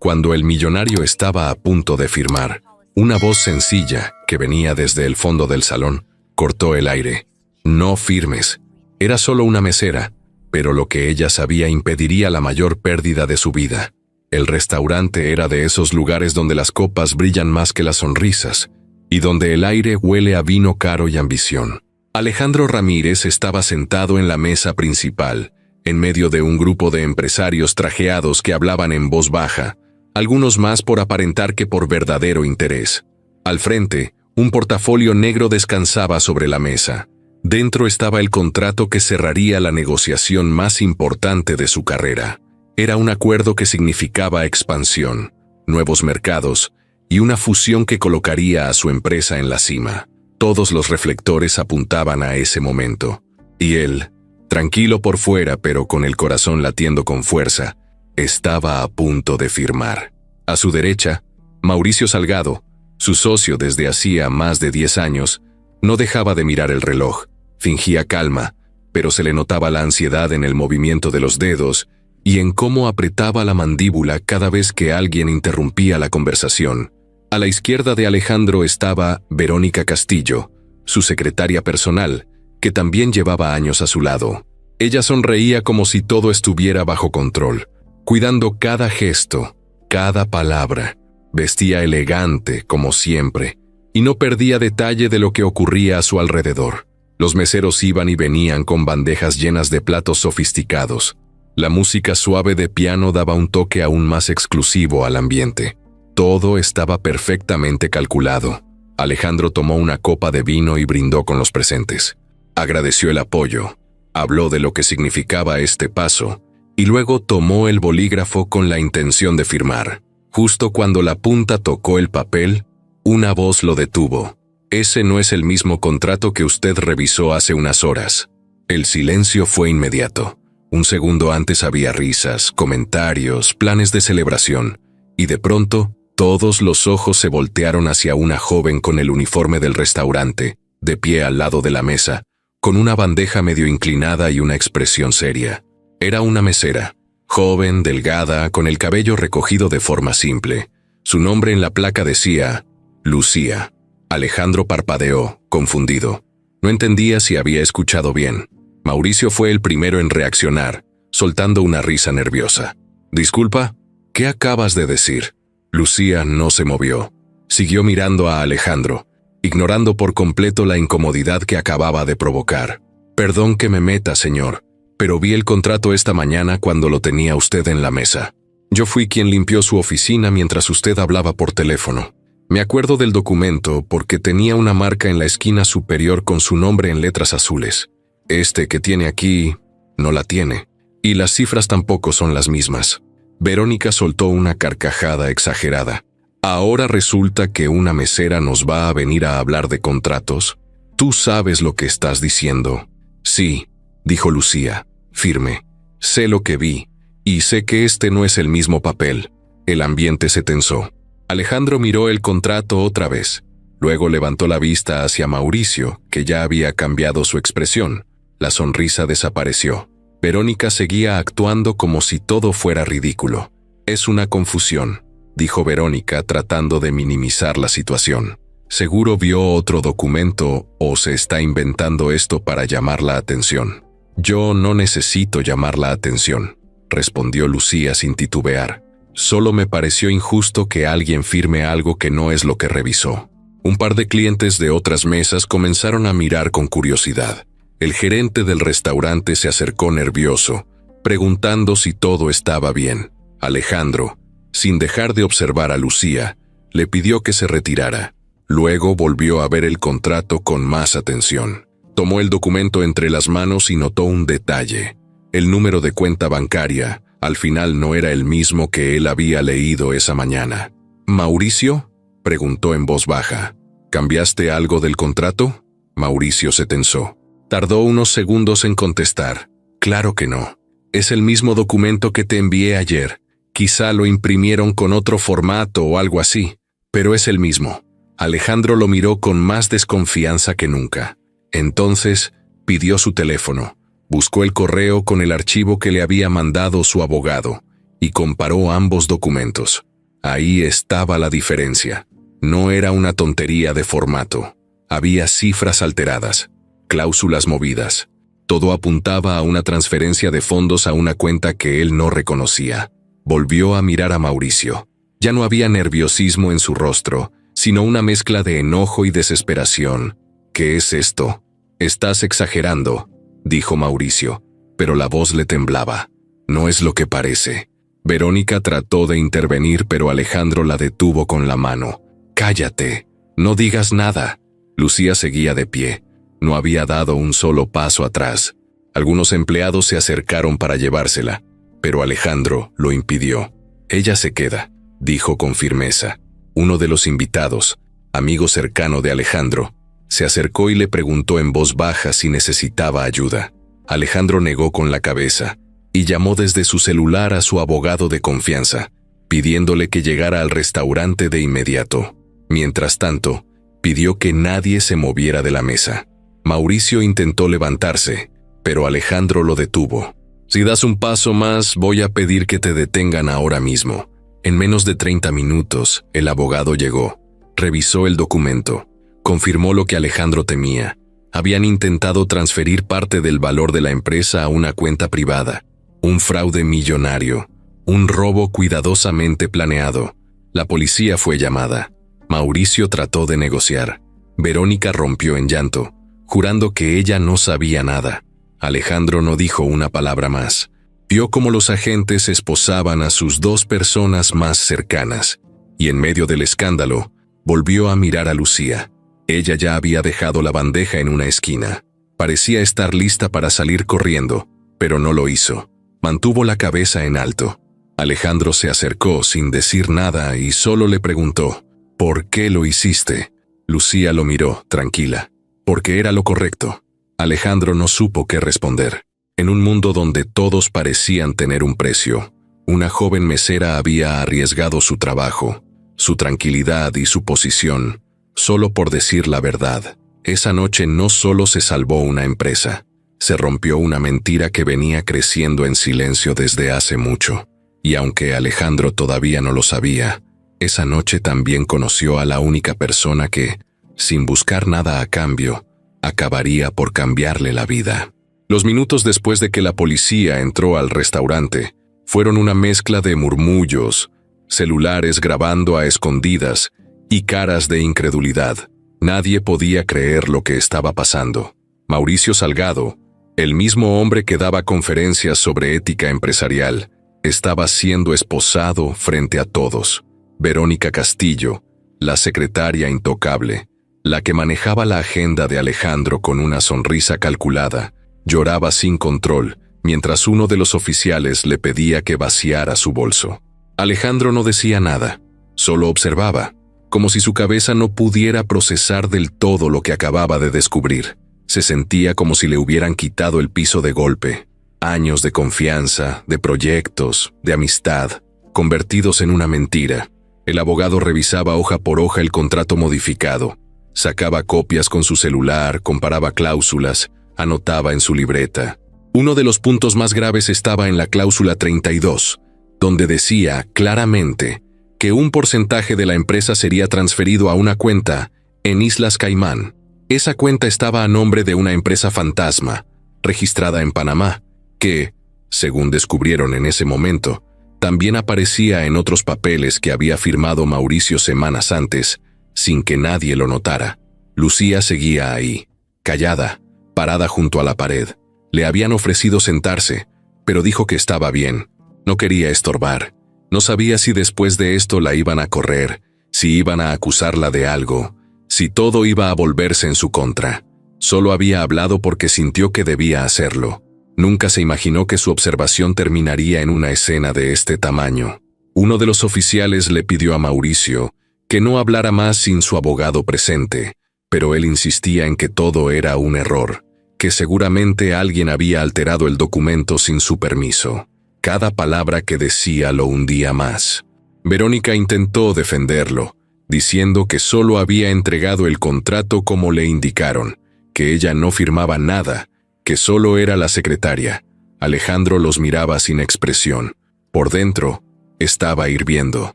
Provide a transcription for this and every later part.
Cuando el millonario estaba a punto de firmar, una voz sencilla, que venía desde el fondo del salón, cortó el aire. No firmes. Era solo una mesera, pero lo que ella sabía impediría la mayor pérdida de su vida. El restaurante era de esos lugares donde las copas brillan más que las sonrisas, y donde el aire huele a vino caro y ambición. Alejandro Ramírez estaba sentado en la mesa principal, en medio de un grupo de empresarios trajeados que hablaban en voz baja, algunos más por aparentar que por verdadero interés. Al frente, un portafolio negro descansaba sobre la mesa. Dentro estaba el contrato que cerraría la negociación más importante de su carrera. Era un acuerdo que significaba expansión, nuevos mercados y una fusión que colocaría a su empresa en la cima. Todos los reflectores apuntaban a ese momento. Y él, tranquilo por fuera pero con el corazón latiendo con fuerza, estaba a punto de firmar. A su derecha, Mauricio Salgado, su socio desde hacía más de 10 años, no dejaba de mirar el reloj. Fingía calma, pero se le notaba la ansiedad en el movimiento de los dedos y en cómo apretaba la mandíbula cada vez que alguien interrumpía la conversación. A la izquierda de Alejandro estaba Verónica Castillo, su secretaria personal, que también llevaba años a su lado. Ella sonreía como si todo estuviera bajo control, cuidando cada gesto, cada palabra. Vestía elegante, como siempre, y no perdía detalle de lo que ocurría a su alrededor. Los meseros iban y venían con bandejas llenas de platos sofisticados. La música suave de piano daba un toque aún más exclusivo al ambiente. Todo estaba perfectamente calculado. Alejandro tomó una copa de vino y brindó con los presentes. Agradeció el apoyo, habló de lo que significaba este paso, y luego tomó el bolígrafo con la intención de firmar. Justo cuando la punta tocó el papel, una voz lo detuvo. «Ese no es el mismo contrato que usted revisó hace unas horas». El silencio fue inmediato. Un segundo antes había risas, comentarios, planes de celebración, y de pronto, todos los ojos se voltearon hacia una joven con el uniforme del restaurante, de pie al lado de la mesa, con una bandeja medio inclinada y una expresión seria. Era una mesera, joven, delgada, con el cabello recogido de forma simple. Su nombre en la placa decía Lucía. Alejandro parpadeó, confundido. No entendía si había escuchado bien. Mauricio fue el primero en reaccionar, soltando una risa nerviosa. «Disculpa, ¿qué acabas de decir?» Lucía no se movió. Siguió mirando a Alejandro, ignorando por completo la incomodidad que acababa de provocar. «Perdón que me meta, señor, pero vi el contrato esta mañana cuando lo tenía usted en la mesa. Yo fui quien limpió su oficina mientras usted hablaba por teléfono. Me acuerdo del documento porque tenía una marca en la esquina superior con su nombre en letras azules. Este que tiene aquí no la tiene, y las cifras tampoco son las mismas». Verónica soltó una carcajada exagerada. «¿Ahora resulta que una mesera nos va a venir a hablar de contratos? ¿Tú sabes lo que estás diciendo?» «Sí», dijo Lucía, firme. «Sé lo que vi, y sé que este no es el mismo papel». El ambiente se tensó. Alejandro miró el contrato otra vez. Luego levantó la vista hacia Mauricio, que ya había cambiado su expresión. La sonrisa desapareció. Verónica seguía actuando como si todo fuera ridículo. «Es una confusión», dijo Verónica tratando de minimizar la situación. «Seguro vio otro documento o se está inventando esto para llamar la atención». «Yo no necesito llamar la atención», respondió Lucía sin titubear. «Solo me pareció injusto que alguien firme algo que no es lo que revisó». Un par de clientes de otras mesas comenzaron a mirar con curiosidad. El gerente del restaurante se acercó nervioso, preguntando si todo estaba bien. Alejandro, sin dejar de observar a Lucía, le pidió que se retirara. Luego volvió a ver el contrato con más atención. Tomó el documento entre las manos y notó un detalle. El número de cuenta bancaria, al final no era el mismo que él había leído esa mañana. «¿Mauricio?», preguntó en voz baja. «¿Cambiaste algo del contrato?» Mauricio se tensó. Tardó unos segundos en contestar. «Claro que no. Es el mismo documento que te envié ayer. Quizá lo imprimieron con otro formato o algo así, pero es el mismo». Alejandro lo miró con más desconfianza que nunca. Entonces, pidió su teléfono, buscó el correo con el archivo que le había mandado su abogado y comparó ambos documentos. Ahí estaba la diferencia. No era una tontería de formato. Había cifras alteradas, cláusulas movidas. Todo apuntaba a una transferencia de fondos a una cuenta que él no reconocía. Volvió a mirar a Mauricio. Ya no había nerviosismo en su rostro, sino una mezcla de enojo y desesperación. «¿Qué es esto?» «Estás exagerando», dijo Mauricio, pero la voz le temblaba. «No es lo que parece». Verónica trató de intervenir, pero Alejandro la detuvo con la mano. «Cállate, no digas nada». Lucía seguía de pie. No había dado un solo paso atrás. Algunos empleados se acercaron para llevársela, pero Alejandro lo impidió. «Ella se queda», dijo con firmeza. Uno de los invitados, amigo cercano de Alejandro, se acercó y le preguntó en voz baja si necesitaba ayuda. Alejandro negó con la cabeza y llamó desde su celular a su abogado de confianza, pidiéndole que llegara al restaurante de inmediato. Mientras tanto, pidió que nadie se moviera de la mesa. Mauricio intentó levantarse, pero Alejandro lo detuvo. «Si das un paso más, voy a pedir que te detengan ahora mismo». En menos de 30 minutos, el abogado llegó, revisó el documento, confirmó lo que Alejandro temía. Habían intentado transferir parte del valor de la empresa a una cuenta privada. Un fraude millonario, un robo cuidadosamente planeado. La policía fue llamada. Mauricio trató de negociar. Verónica rompió en llanto, jurando que ella no sabía nada. Alejandro no dijo una palabra más. Vio cómo los agentes esposaban a sus dos personas más cercanas, y en medio del escándalo, volvió a mirar a Lucía. Ella ya había dejado la bandeja en una esquina. Parecía estar lista para salir corriendo, pero no lo hizo. Mantuvo la cabeza en alto. Alejandro se acercó sin decir nada y solo le preguntó, «¿Por qué lo hiciste?» Lucía lo miró, tranquila. «Porque era lo correcto». Alejandro no supo qué responder. En un mundo donde todos parecían tener un precio, una joven mesera había arriesgado su trabajo, su tranquilidad y su posición, solo por decir la verdad. Esa noche no solo se salvó una empresa, se rompió una mentira que venía creciendo en silencio desde hace mucho. Y aunque Alejandro todavía no lo sabía, esa noche también conoció a la única persona que, sin buscar nada a cambio, acabaría por cambiarle la vida. Los minutos después de que la policía entró al restaurante, fueron una mezcla de murmullos, celulares grabando a escondidas y caras de incredulidad. Nadie podía creer lo que estaba pasando. Mauricio Salgado, el mismo hombre que daba conferencias sobre ética empresarial, estaba siendo esposado frente a todos. Verónica Castillo, la secretaria intocable, la que manejaba la agenda de Alejandro con una sonrisa calculada, lloraba sin control, mientras uno de los oficiales le pedía que vaciara su bolso. Alejandro no decía nada, solo observaba, como si su cabeza no pudiera procesar del todo lo que acababa de descubrir. Se sentía como si le hubieran quitado el piso de golpe. Años de confianza, de proyectos, de amistad, convertidos en una mentira. El abogado revisaba hoja por hoja el contrato modificado, sacaba copias con su celular, comparaba cláusulas, anotaba en su libreta. Uno de los puntos más graves estaba en la cláusula 32, donde decía claramente que un porcentaje de la empresa sería transferido a una cuenta en Islas Caimán. Esa cuenta estaba a nombre de una empresa fantasma, registrada en Panamá, que, según descubrieron en ese momento, también aparecía en otros papeles que había firmado Mauricio semanas antes, sin que nadie lo notara. Lucía seguía ahí, callada, parada junto a la pared. Le habían ofrecido sentarse, pero dijo que estaba bien. No quería estorbar. No sabía si después de esto la iban a correr, si iban a acusarla de algo, si todo iba a volverse en su contra. Solo había hablado porque sintió que debía hacerlo. Nunca se imaginó que su observación terminaría en una escena de este tamaño. Uno de los oficiales le pidió a Mauricio que no hablara más sin su abogado presente, pero él insistía en que todo era un error, que seguramente alguien había alterado el documento sin su permiso. Cada palabra que decía lo hundía más. Verónica intentó defenderlo, diciendo que solo había entregado el contrato como le indicaron, que ella no firmaba nada, que solo era la secretaria. Alejandro los miraba sin expresión. Por dentro, estaba hirviendo.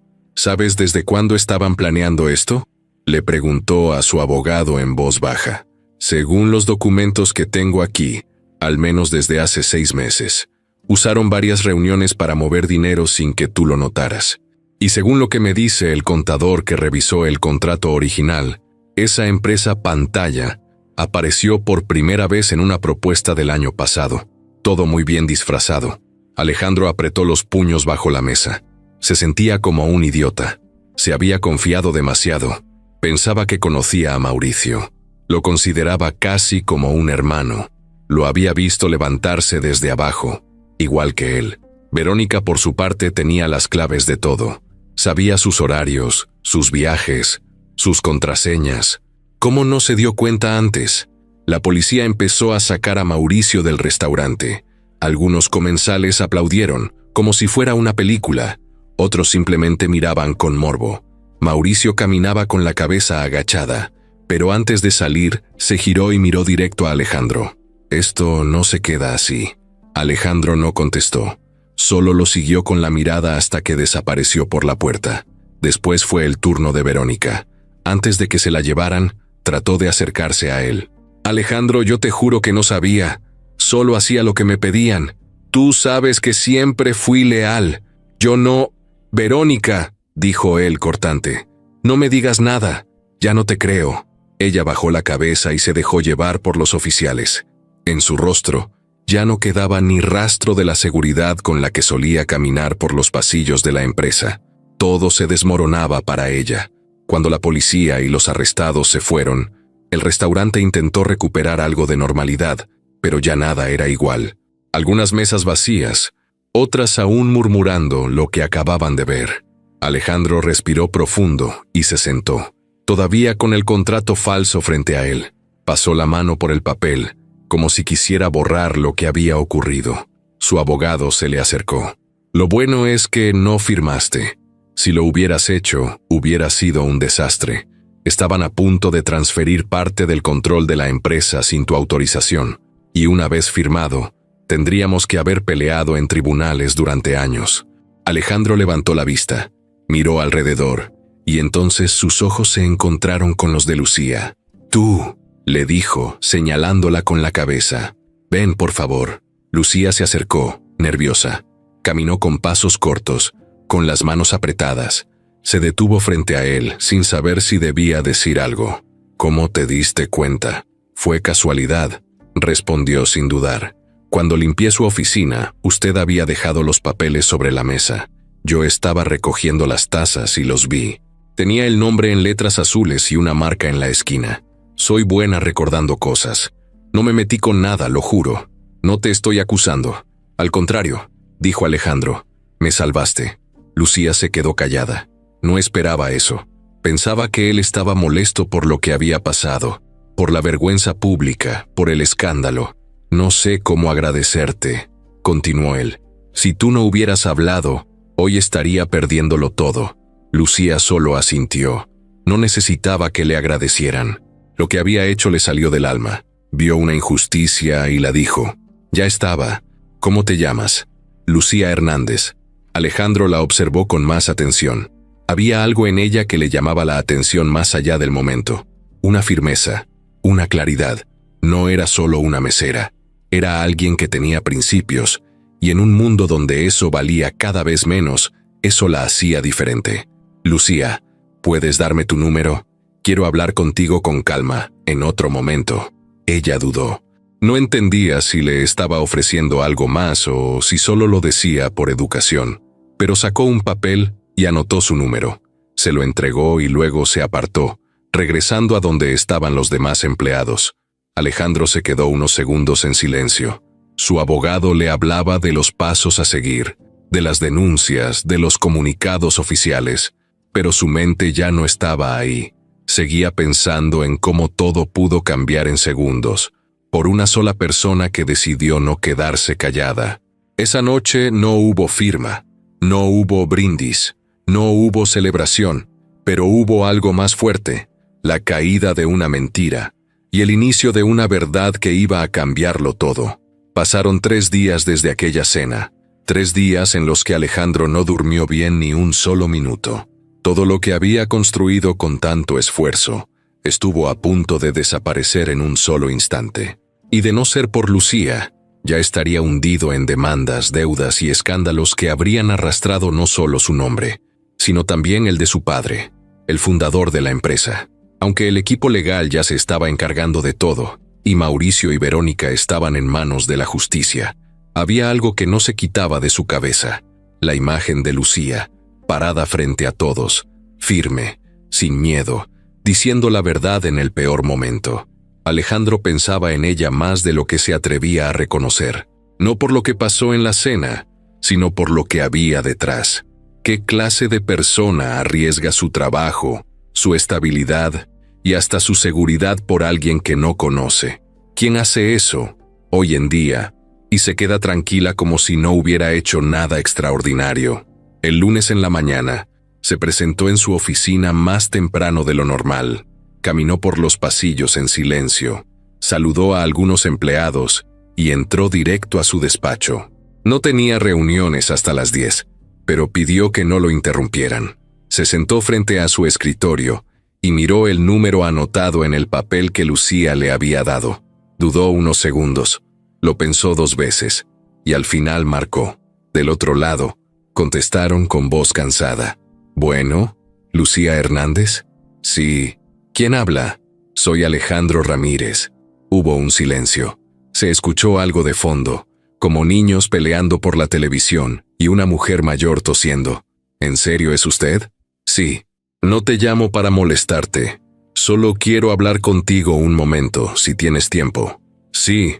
¿Sabes desde cuándo estaban planeando esto? Le preguntó a su abogado en voz baja. Según los documentos que tengo aquí, al menos desde hace 6 meses. Usaron varias reuniones para mover dinero sin que tú lo notaras. Y según lo que me dice el contador que revisó el contrato original, esa empresa Pantalla apareció por primera vez en una propuesta del año pasado. Todo muy bien disfrazado. Alejandro apretó los puños bajo la mesa. Se sentía como un idiota. Se había confiado demasiado. Pensaba que conocía a Mauricio. Lo consideraba casi como un hermano. Lo había visto levantarse desde abajo, igual que él. Verónica, por su parte, tenía las claves de todo. Sabía sus horarios, sus viajes, sus contraseñas. ¿Cómo no se dio cuenta antes? La policía empezó a sacar a Mauricio del restaurante. Algunos comensales aplaudieron, como si fuera una película. Otros simplemente miraban con morbo. Mauricio caminaba con la cabeza agachada, pero antes de salir, se giró y miró directo a Alejandro. Esto no se queda así. Alejandro no contestó. Solo lo siguió con la mirada hasta que desapareció por la puerta. Después fue el turno de Verónica. Antes de que se la llevaran, trató de acercarse a él. Alejandro, yo te juro que no sabía. Solo hacía lo que me pedían. Tú sabes que siempre fui leal. Yo no... Verónica, dijo él cortante. No me digas nada. Ya no te creo. Ella bajó la cabeza y se dejó llevar por los oficiales. En su rostro, ya no quedaba ni rastro de la seguridad con la que solía caminar por los pasillos de la empresa. Todo se desmoronaba para ella. Cuando la policía y los arrestados se fueron, el restaurante intentó recuperar algo de normalidad, pero ya nada era igual. Algunas mesas vacías, otras aún murmurando lo que acababan de ver. Alejandro respiró profundo y se sentó, todavía con el contrato falso frente a él. Pasó la mano por el papel, como si quisiera borrar lo que había ocurrido. Su abogado se le acercó. Lo bueno es que no firmaste. Si lo hubieras hecho, hubiera sido un desastre. Estaban a punto de transferir parte del control de la empresa sin tu autorización, y una vez firmado, tendríamos que haber peleado en tribunales durante años. Alejandro levantó la vista, miró alrededor, y entonces sus ojos se encontraron con los de Lucía. Tú, le dijo, señalándola con la cabeza. Ven, por favor. Lucía se acercó, nerviosa. Caminó con pasos cortos, con las manos apretadas. Se detuvo frente a él, sin saber si debía decir algo. ¿Cómo te diste cuenta? Fue casualidad, respondió sin dudar. Cuando limpié su oficina, usted había dejado los papeles sobre la mesa. Yo estaba recogiendo las tazas y los vi. Tenía el nombre en letras azules y una marca en la esquina. Soy buena recordando cosas. No me metí con nada, lo juro. No te estoy acusando. Al contrario, dijo Alejandro. Me salvaste. Lucía se quedó callada. No esperaba eso. Pensaba que él estaba molesto por lo que había pasado, por la vergüenza pública, por el escándalo. No sé cómo agradecerte, continuó él. Si tú no hubieras hablado, hoy estaría perdiéndolo todo. Lucía solo asintió. No necesitaba que le agradecieran. Lo que había hecho le salió del alma. Vio una injusticia y la dijo. Ya estaba. ¿Cómo te llamas? Lucía Hernández. Alejandro la observó con más atención. Había algo en ella que le llamaba la atención más allá del momento. Una firmeza, una claridad. No era solo una mesera. Era alguien que tenía principios, y en un mundo donde eso valía cada vez menos, eso la hacía diferente. Lucía, ¿puedes darme tu número? Quiero hablar contigo con calma, en otro momento. Ella dudó. No entendía si le estaba ofreciendo algo más o si solo lo decía por educación, pero sacó un papel y anotó su número. Se lo entregó y luego se apartó, regresando a donde estaban los demás empleados. Alejandro se quedó unos segundos en silencio. Su abogado le hablaba de los pasos a seguir, de las denuncias, de los comunicados oficiales, pero su mente ya no estaba ahí. Seguía pensando en cómo todo pudo cambiar en segundos, por una sola persona que decidió no quedarse callada. Esa noche no hubo firma, no hubo brindis, no hubo celebración, pero hubo algo más fuerte, la caída de una mentira, y el inicio de una verdad que iba a cambiarlo todo. Pasaron 3 días desde aquella cena, 3 días en los que Alejandro no durmió bien ni un solo minuto. Todo lo que había construido con tanto esfuerzo estuvo a punto de desaparecer en un solo instante. Y de no ser por Lucía, ya estaría hundido en demandas, deudas y escándalos que habrían arrastrado no solo su nombre, sino también el de su padre, el fundador de la empresa. Aunque el equipo legal ya se estaba encargando de todo, y Mauricio y Verónica estaban en manos de la justicia, había algo que no se quitaba de su cabeza: la imagen de Lucía, parada frente a todos, firme, sin miedo, diciendo la verdad en el peor momento. Alejandro pensaba en ella más de lo que se atrevía a reconocer, no por lo que pasó en la cena, sino por lo que había detrás. ¿Qué clase de persona arriesga su trabajo, su estabilidad y hasta su seguridad por alguien que no conoce? ¿Quién hace eso hoy en día y se queda tranquila como si no hubiera hecho nada extraordinario? El lunes en la mañana, se presentó en su oficina más temprano de lo normal. Caminó por los pasillos en silencio, saludó a algunos empleados y entró directo a su despacho. No tenía reuniones hasta las 10, pero pidió que no lo interrumpieran. Se sentó frente a su escritorio y miró el número anotado en el papel que Lucía le había dado. Dudó unos segundos, lo pensó 2 veces y al final marcó. Del otro lado, contestaron con voz cansada. «Bueno, ¿Lucía Hernández?» «Sí». «¿Quién habla?» «Soy Alejandro Ramírez». Hubo un silencio. Se escuchó algo de fondo, como niños peleando por la televisión y una mujer mayor tosiendo. «¿En serio es usted?» «Sí». «No te llamo para molestarte. Solo quiero hablar contigo un momento, si tienes tiempo». «Sí,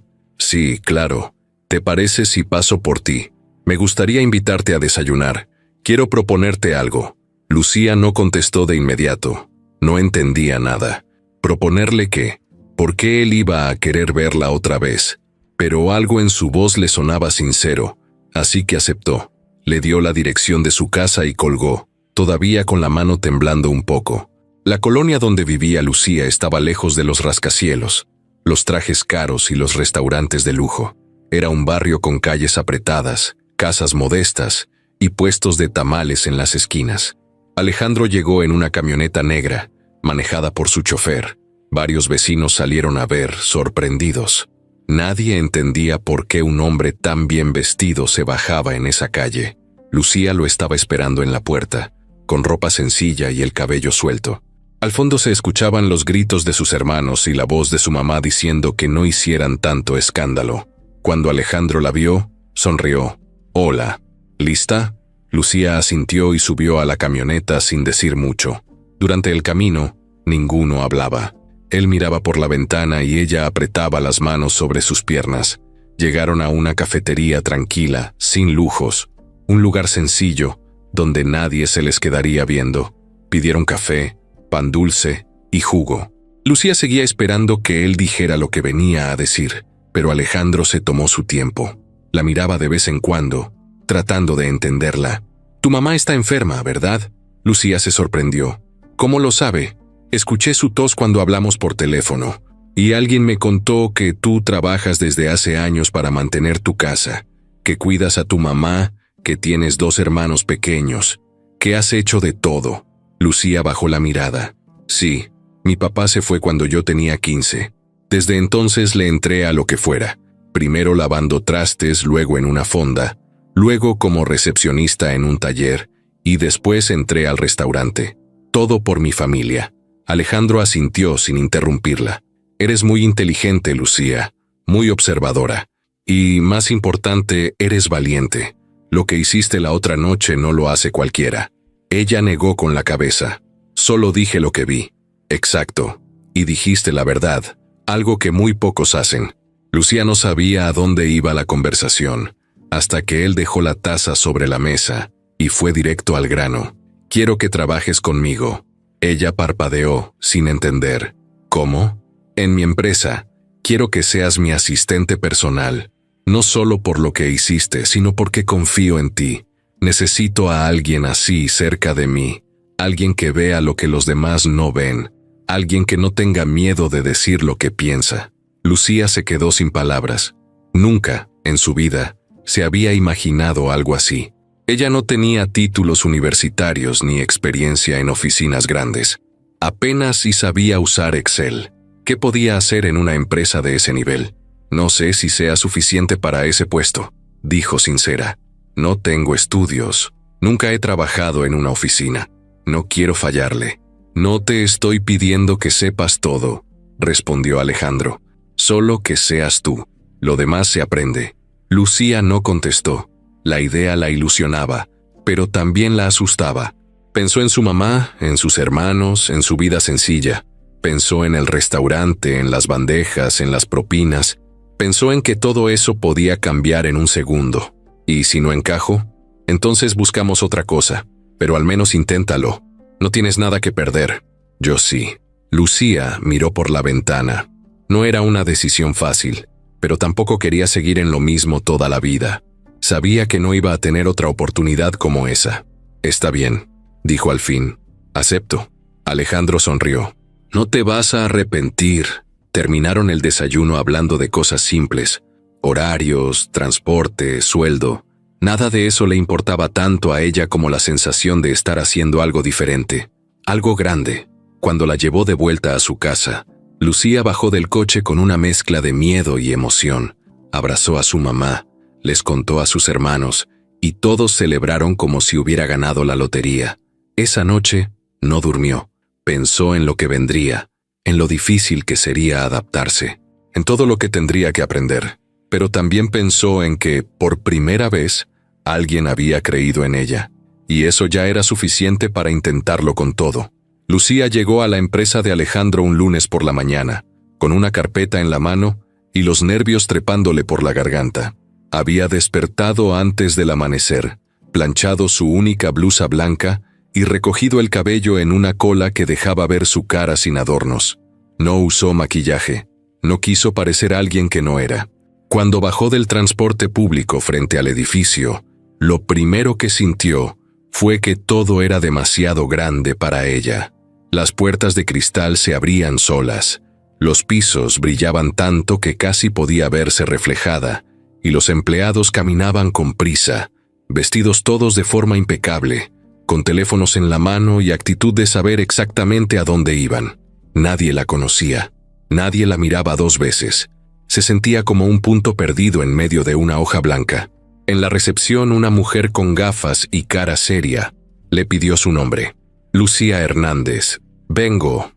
claro. ¿Te parece si paso por ti? Me gustaría invitarte a desayunar. Quiero proponerte algo». Lucía no contestó de inmediato. No entendía nada. ¿Proponerle qué? ¿Por qué él iba a querer verla otra vez? Pero algo en su voz le sonaba sincero, así que aceptó. Le dio la dirección de su casa y colgó, todavía con la mano temblando un poco. La colonia donde vivía Lucía estaba lejos de los rascacielos, los trajes caros y los restaurantes de lujo. Era un barrio con calles apretadas, casas modestas y puestos de tamales en las esquinas. Alejandro llegó en una camioneta negra, manejada por su chofer. Varios vecinos salieron a ver, sorprendidos. Nadie entendía por qué un hombre tan bien vestido se bajaba en esa calle. Lucía lo estaba esperando en la puerta, con ropa sencilla y el cabello suelto. Al fondo se escuchaban los gritos de sus hermanos y la voz de su mamá diciendo que no hicieran tanto escándalo. Cuando Alejandro la vio, sonrió. «Hola. ¿Lista?» Lucía asintió y subió a la camioneta sin decir mucho. Durante el camino, ninguno hablaba. Él miraba por la ventana y ella apretaba las manos sobre sus piernas. Llegaron a una cafetería tranquila, sin lujos, un lugar sencillo, donde nadie se les quedaría viendo. Pidieron café, pan dulce y jugo. Lucía seguía esperando que él dijera lo que venía a decir, pero Alejandro se tomó su tiempo. La miraba de vez en cuando, tratando de entenderla. «Tu mamá está enferma, ¿verdad?» Lucía se sorprendió. «¿Cómo lo sabe?» «Escuché su tos cuando hablamos por teléfono, y alguien me contó que tú trabajas desde hace años para mantener tu casa, que cuidas a tu mamá, que tienes 2 hermanos pequeños, que has hecho de todo». Lucía bajó la mirada. «Sí, mi papá se fue cuando yo tenía 15. Desde entonces le entré a lo que fuera, primero lavando trastes, luego en una fonda, luego como recepcionista en un taller, y después entré al restaurante. Todo por mi familia». Alejandro asintió sin interrumpirla. «Eres muy inteligente, Lucía, muy observadora. Y, más importante, eres valiente. Lo que hiciste la otra noche no lo hace cualquiera». Ella negó con la cabeza. «Solo dije lo que vi». «Exacto. Y dijiste la verdad, algo que muy pocos hacen». Lucía no sabía a dónde iba la conversación, hasta que él dejó la taza sobre la mesa y fue directo al grano. «Quiero que trabajes conmigo». Ella parpadeó, sin entender. «¿Cómo?» «En mi empresa. Quiero que seas mi asistente personal. No solo por lo que hiciste, sino porque confío en ti. Necesito a alguien así cerca de mí. Alguien que vea lo que los demás no ven. Alguien que no tenga miedo de decir lo que piensa». Lucía se quedó sin palabras. Nunca, en su vida, se había imaginado algo así. Ella no tenía títulos universitarios ni experiencia en oficinas grandes. Apenas si sabía usar Excel. ¿Qué podía hacer en una empresa de ese nivel? No sé si sea suficiente para ese puesto, dijo sincera. No tengo estudios. Nunca he trabajado en una oficina. No quiero fallarle. No te estoy pidiendo que sepas todo, respondió Alejandro. Solo que seas tú. Lo demás se aprende. Lucía no contestó. La idea la ilusionaba, pero también la asustaba. Pensó en su mamá, en sus hermanos, en su vida sencilla. Pensó en el restaurante, en las bandejas, en las propinas. Pensó en que todo eso podía cambiar en un segundo. Y si no encajo, entonces buscamos otra cosa. Pero al menos inténtalo. No tienes nada que perder. Yo sí. Lucía miró por la ventana. No era una decisión fácil, pero tampoco quería seguir en lo mismo toda la vida. Sabía que no iba a tener otra oportunidad como esa. Está bien, dijo al fin. Acepto. Alejandro sonrió. No te vas a arrepentir. Terminaron el desayuno hablando de cosas simples. Horarios, transporte, sueldo. Nada de eso le importaba tanto a ella como la sensación de estar haciendo algo diferente. Algo grande. Cuando la llevó de vuelta a su casa, Lucía bajó del coche con una mezcla de miedo y emoción. Abrazó a su mamá, les contó a sus hermanos, y todos celebraron como si hubiera ganado la lotería. Esa noche no durmió. Pensó en lo que vendría, en lo difícil que sería adaptarse, en todo lo que tendría que aprender. Pero también pensó en que, por primera vez, alguien había creído en ella, y eso ya era suficiente para intentarlo con todo. Lucía llegó a la empresa de Alejandro un lunes por la mañana, con una carpeta en la mano y los nervios trepándole por la garganta. Había despertado antes del amanecer, planchado su única blusa blanca y recogido el cabello en una cola que dejaba ver su cara sin adornos. No usó maquillaje, no quiso parecer alguien que no era. Cuando bajó del transporte público frente al edificio, lo primero que sintió fue que todo era demasiado grande para ella. Las puertas de cristal se abrían solas, los pisos brillaban tanto que casi podía verse reflejada, y los empleados caminaban con prisa, vestidos todos de forma impecable, con teléfonos en la mano y actitud de saber exactamente a dónde iban. Nadie la conocía, nadie la miraba dos veces. Se sentía como un punto perdido en medio de una hoja blanca. En la recepción, una mujer con gafas y cara seria le pidió su nombre. Lucía Hernández. Vengo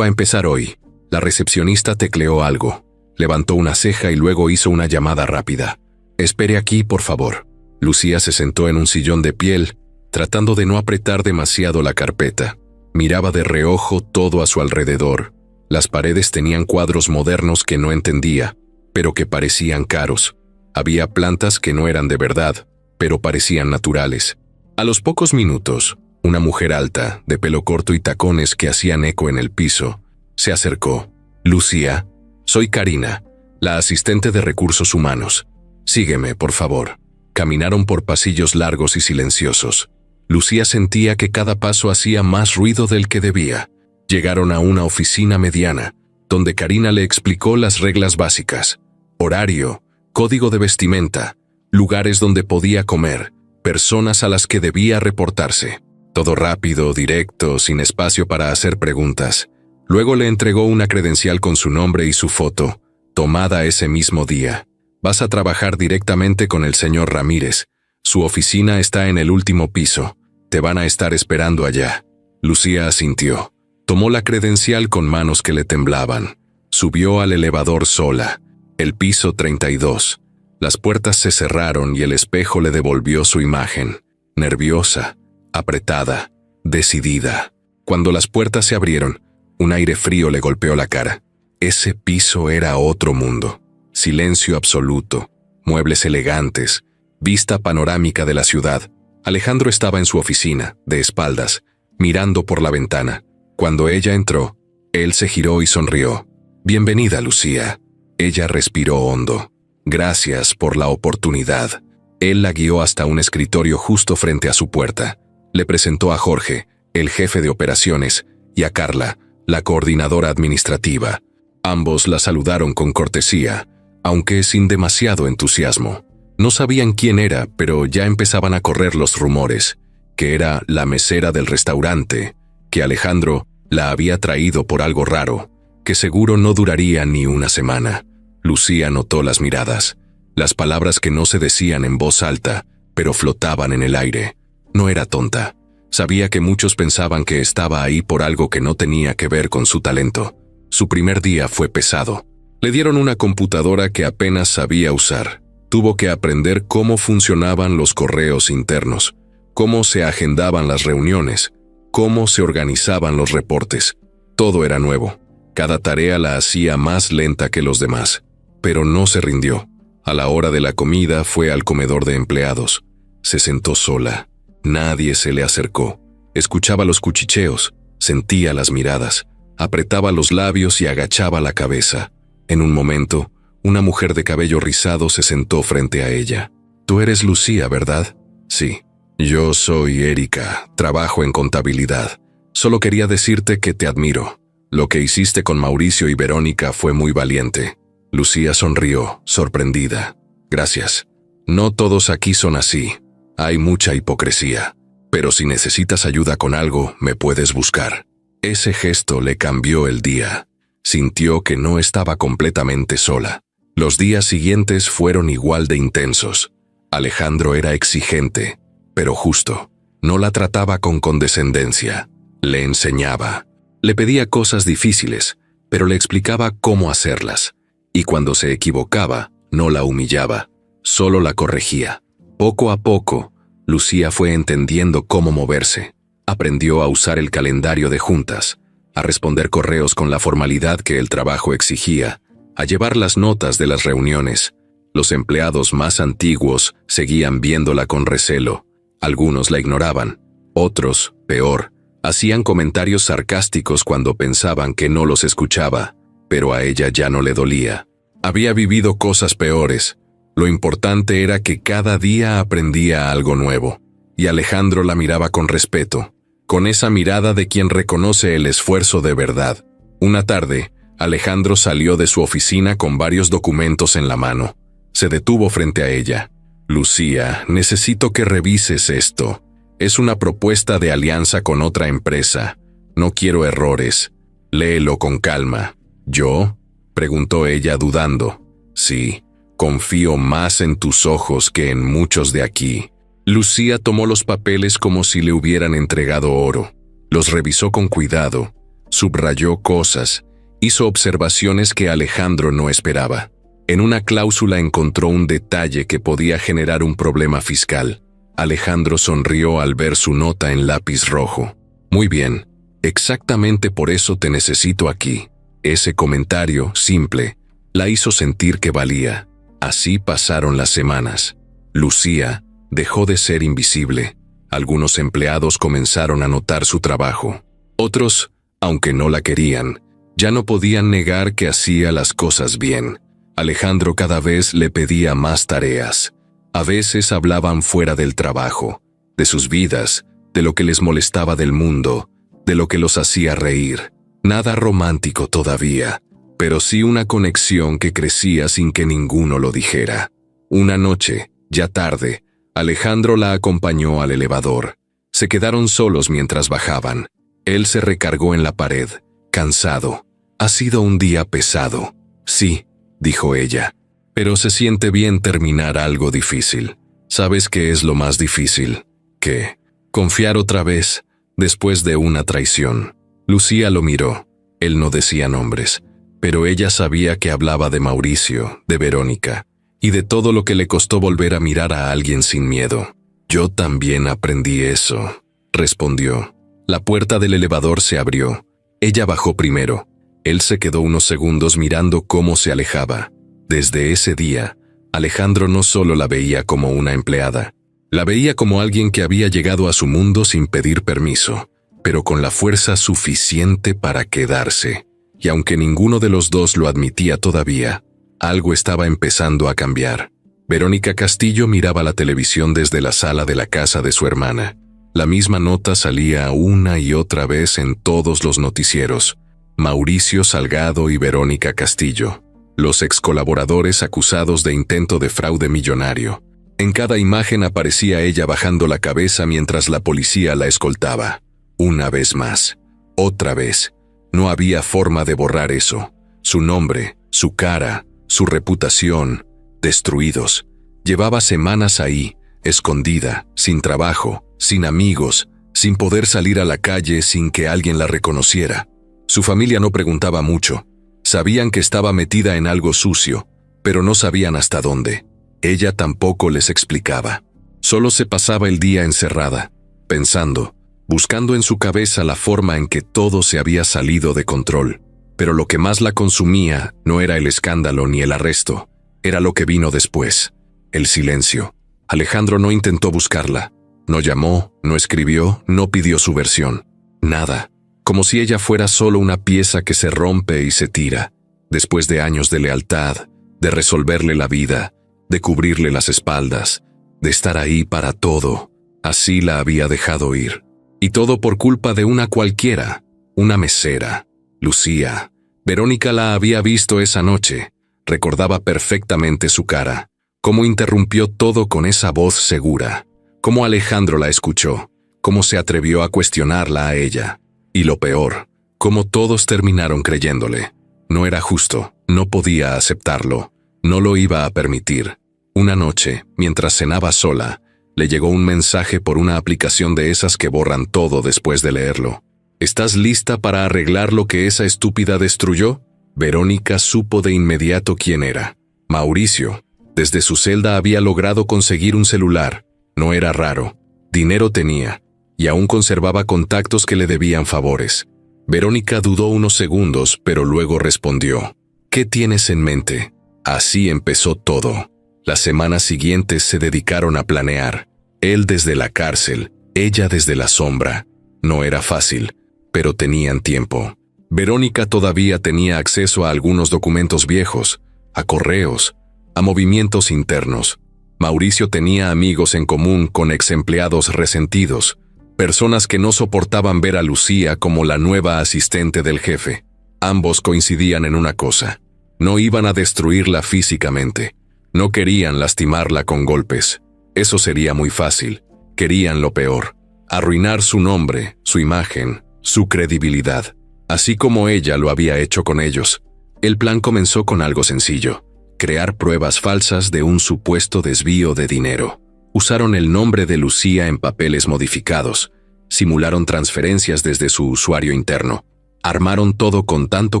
a empezar hoy. La recepcionista tecleó algo. Levantó una ceja y luego hizo una llamada rápida. Espere aquí, por favor. Lucía se sentó en un sillón de piel, tratando de no apretar demasiado la carpeta. Miraba de reojo todo a su alrededor. Las paredes tenían cuadros modernos que no entendía, pero que parecían caros. Había plantas que no eran de verdad, pero parecían naturales. A los pocos minutos, una mujer alta, de pelo corto y tacones que hacían eco en el piso, se acercó. Lucía, soy Karina, la asistente de recursos humanos. Sígueme, por favor. Caminaron por pasillos largos y silenciosos. Lucía sentía que cada paso hacía más ruido del que debía. Llegaron a una oficina mediana, donde Karina le explicó las reglas básicas. Horario, código de vestimenta, lugares donde podía comer, personas a las que debía reportarse. Todo rápido, directo, sin espacio para hacer preguntas. Luego le entregó una credencial con su nombre y su foto, tomada ese mismo día. Vas a trabajar directamente con el señor Ramírez. Su oficina está en el último piso. Te van a estar esperando allá. Lucía asintió. Tomó la credencial con manos que le temblaban. Subió al elevador sola. El piso 32. Las puertas se cerraron y el espejo le devolvió su imagen. Nerviosa, apretada, decidida. Cuando las puertas se abrieron, un aire frío le golpeó la cara. Ese piso era otro mundo. Silencio absoluto, muebles elegantes, vista panorámica de la ciudad. Alejandro estaba en su oficina, de espaldas, mirando por la ventana. Cuando ella entró, él se giró y sonrió. Bienvenida, Lucía. Ella respiró hondo. Gracias por la oportunidad. Él la guió hasta un escritorio justo frente a su puerta. Le presentó a Jorge, el jefe de operaciones, y a Carla, la coordinadora administrativa. Ambos la saludaron con cortesía, aunque sin demasiado entusiasmo. No sabían quién era, pero ya empezaban a correr los rumores, que era la mesera del restaurante, que Alejandro la había traído por algo raro, que seguro no duraría ni una semana. Lucía notó las miradas, las palabras que no se decían en voz alta, pero flotaban en el aire. No era tonta. Sabía que muchos pensaban que estaba ahí por algo que no tenía que ver con su talento. Su primer día fue pesado. Le dieron una computadora que apenas sabía usar. Tuvo que aprender cómo funcionaban los correos internos, cómo se agendaban las reuniones, cómo se organizaban los reportes. Todo era nuevo. Cada tarea la hacía más lenta que los demás. Pero no se rindió. A la hora de la comida fue al comedor de empleados. Se sentó sola. Nadie se le acercó. Escuchaba los cuchicheos, sentía las miradas, apretaba los labios y agachaba la cabeza. En un momento, una mujer de cabello rizado se sentó frente a ella. «Tú eres Lucía, ¿verdad?» «Sí». «Yo soy Erika, trabajo en contabilidad. Solo quería decirte que te admiro. Lo que hiciste con Mauricio y Verónica fue muy valiente». Lucía sonrió, sorprendida. «Gracias. No todos aquí son así. Hay mucha hipocresía. Pero si necesitas ayuda con algo, me puedes buscar». Ese gesto le cambió el día. Sintió que no estaba completamente sola. Los días siguientes fueron igual de intensos. Alejandro era exigente, pero justo. No la trataba con condescendencia. Le enseñaba. Le pedía cosas difíciles, pero le explicaba cómo hacerlas. Y cuando se equivocaba, no la humillaba, solo la corregía. Poco a poco, Lucía fue entendiendo cómo moverse. Aprendió a usar el calendario de juntas, a responder correos con la formalidad que el trabajo exigía, a llevar las notas de las reuniones. Los empleados más antiguos seguían viéndola con recelo. Algunos la ignoraban, otros, peor, hacían comentarios sarcásticos cuando pensaban que no los escuchaba, pero a ella ya no le dolía. Había vivido cosas peores. Lo importante era que cada día aprendía algo nuevo, y Alejandro la miraba con respeto, con esa mirada de quien reconoce el esfuerzo de verdad. Una tarde, Alejandro salió de su oficina con varios documentos en la mano. Se detuvo frente a ella. «Lucía, necesito que revises esto. Es una propuesta de alianza con otra empresa. No quiero errores. Léelo con calma». «¿Yo?», preguntó ella dudando. «Sí, confío más en tus ojos que en muchos de aquí». Lucía tomó los papeles como si le hubieran entregado oro. Los revisó con cuidado, subrayó cosas, hizo observaciones que Alejandro no esperaba. En una cláusula encontró un detalle que podía generar un problema fiscal. Alejandro sonrió al ver su nota en lápiz rojo. «Muy bien, exactamente por eso te necesito aquí». Ese comentario, simple, la hizo sentir que valía. Así pasaron las semanas. Lucía dejó de ser invisible. Algunos empleados comenzaron a notar su trabajo. Otros, aunque no la querían, ya no podían negar que hacía las cosas bien. Alejandro cada vez le pedía más tareas. A veces hablaban fuera del trabajo, de sus vidas, de lo que les molestaba del mundo, de lo que los hacía reír. Nada romántico todavía, pero sí una conexión que crecía sin que ninguno lo dijera. Una noche, ya tarde, Alejandro la acompañó al elevador. Se quedaron solos mientras bajaban. Él se recargó en la pared, cansado. «Ha sido un día pesado». «Sí», dijo ella, «pero se siente bien terminar algo difícil. ¿Sabes qué es lo más difícil? ¿Qué? Confiar otra vez, después de una traición». Lucía lo miró. Él no decía nombres, pero ella sabía que hablaba de Mauricio, de Verónica, y de todo lo que le costó volver a mirar a alguien sin miedo. «Yo también aprendí eso», respondió. La puerta del elevador se abrió. Ella bajó primero. Él se quedó unos segundos mirando cómo se alejaba. Desde ese día, Alejandro no solo la veía como una empleada, la veía como alguien que había llegado a su mundo sin pedir permiso, pero con la fuerza suficiente para quedarse. Y aunque ninguno de los dos lo admitía todavía, algo estaba empezando a cambiar. Verónica Castillo miraba la televisión desde la sala de la casa de su hermana. La misma nota salía una y otra vez en todos los noticieros. Mauricio Salgado y Verónica Castillo, los ex colaboradores acusados de intento de fraude millonario. En cada imagen aparecía ella bajando la cabeza mientras la policía la escoltaba. Una vez más. Otra vez. No había forma de borrar eso. Su nombre, su cara, su reputación, destruidos. Llevaba semanas ahí, escondida, sin trabajo, sin amigos, sin poder salir a la calle sin que alguien la reconociera. Su familia no preguntaba mucho. Sabían que estaba metida en algo sucio, pero no sabían hasta dónde. Ella tampoco les explicaba. Solo se pasaba el día encerrada, pensando, buscando en su cabeza la forma en que todo se había salido de control. Pero lo que más la consumía no era el escándalo ni el arresto, era lo que vino después, el silencio. Alejandro no intentó buscarla, no llamó, no escribió, no pidió su versión. Nada, como si ella fuera solo una pieza que se rompe y se tira, después de años de lealtad, de resolverle la vida, de cubrirle las espaldas, de estar ahí para todo. Así la había dejado ir. Y todo por culpa de una cualquiera, una mesera, Lucía. Verónica la había visto esa noche, recordaba perfectamente su cara, cómo interrumpió todo con esa voz segura, cómo Alejandro la escuchó, cómo se atrevió a cuestionarla a ella. Y lo peor, cómo todos terminaron creyéndole. No era justo, no podía aceptarlo. No lo iba a permitir. Una noche, mientras cenaba sola, le llegó un mensaje por una aplicación de esas que borran todo después de leerlo. ¿Estás lista para arreglar lo que esa estúpida destruyó? Verónica supo de inmediato quién era. Mauricio. Desde su celda había logrado conseguir un celular. No era raro. Dinero tenía. Y aún conservaba contactos que le debían favores. Verónica dudó unos segundos, pero luego respondió. ¿Qué tienes en mente? Así empezó todo. Las semanas siguientes se dedicaron a planear. Él desde la cárcel, ella desde la sombra. No era fácil, pero tenían tiempo. Verónica todavía tenía acceso a algunos documentos viejos, a correos, a movimientos internos. Mauricio tenía amigos en común con exempleados resentidos, personas que no soportaban ver a Lucía como la nueva asistente del jefe. Ambos coincidían en una cosa. No iban a destruirla físicamente. No querían lastimarla con golpes. Eso sería muy fácil. Querían lo peor. Arruinar su nombre, su imagen, su credibilidad. Así como ella lo había hecho con ellos. El plan comenzó con algo sencillo. Crear pruebas falsas de un supuesto desvío de dinero. Usaron el nombre de Lucía en papeles modificados. Simularon transferencias desde su usuario interno. Armaron todo con tanto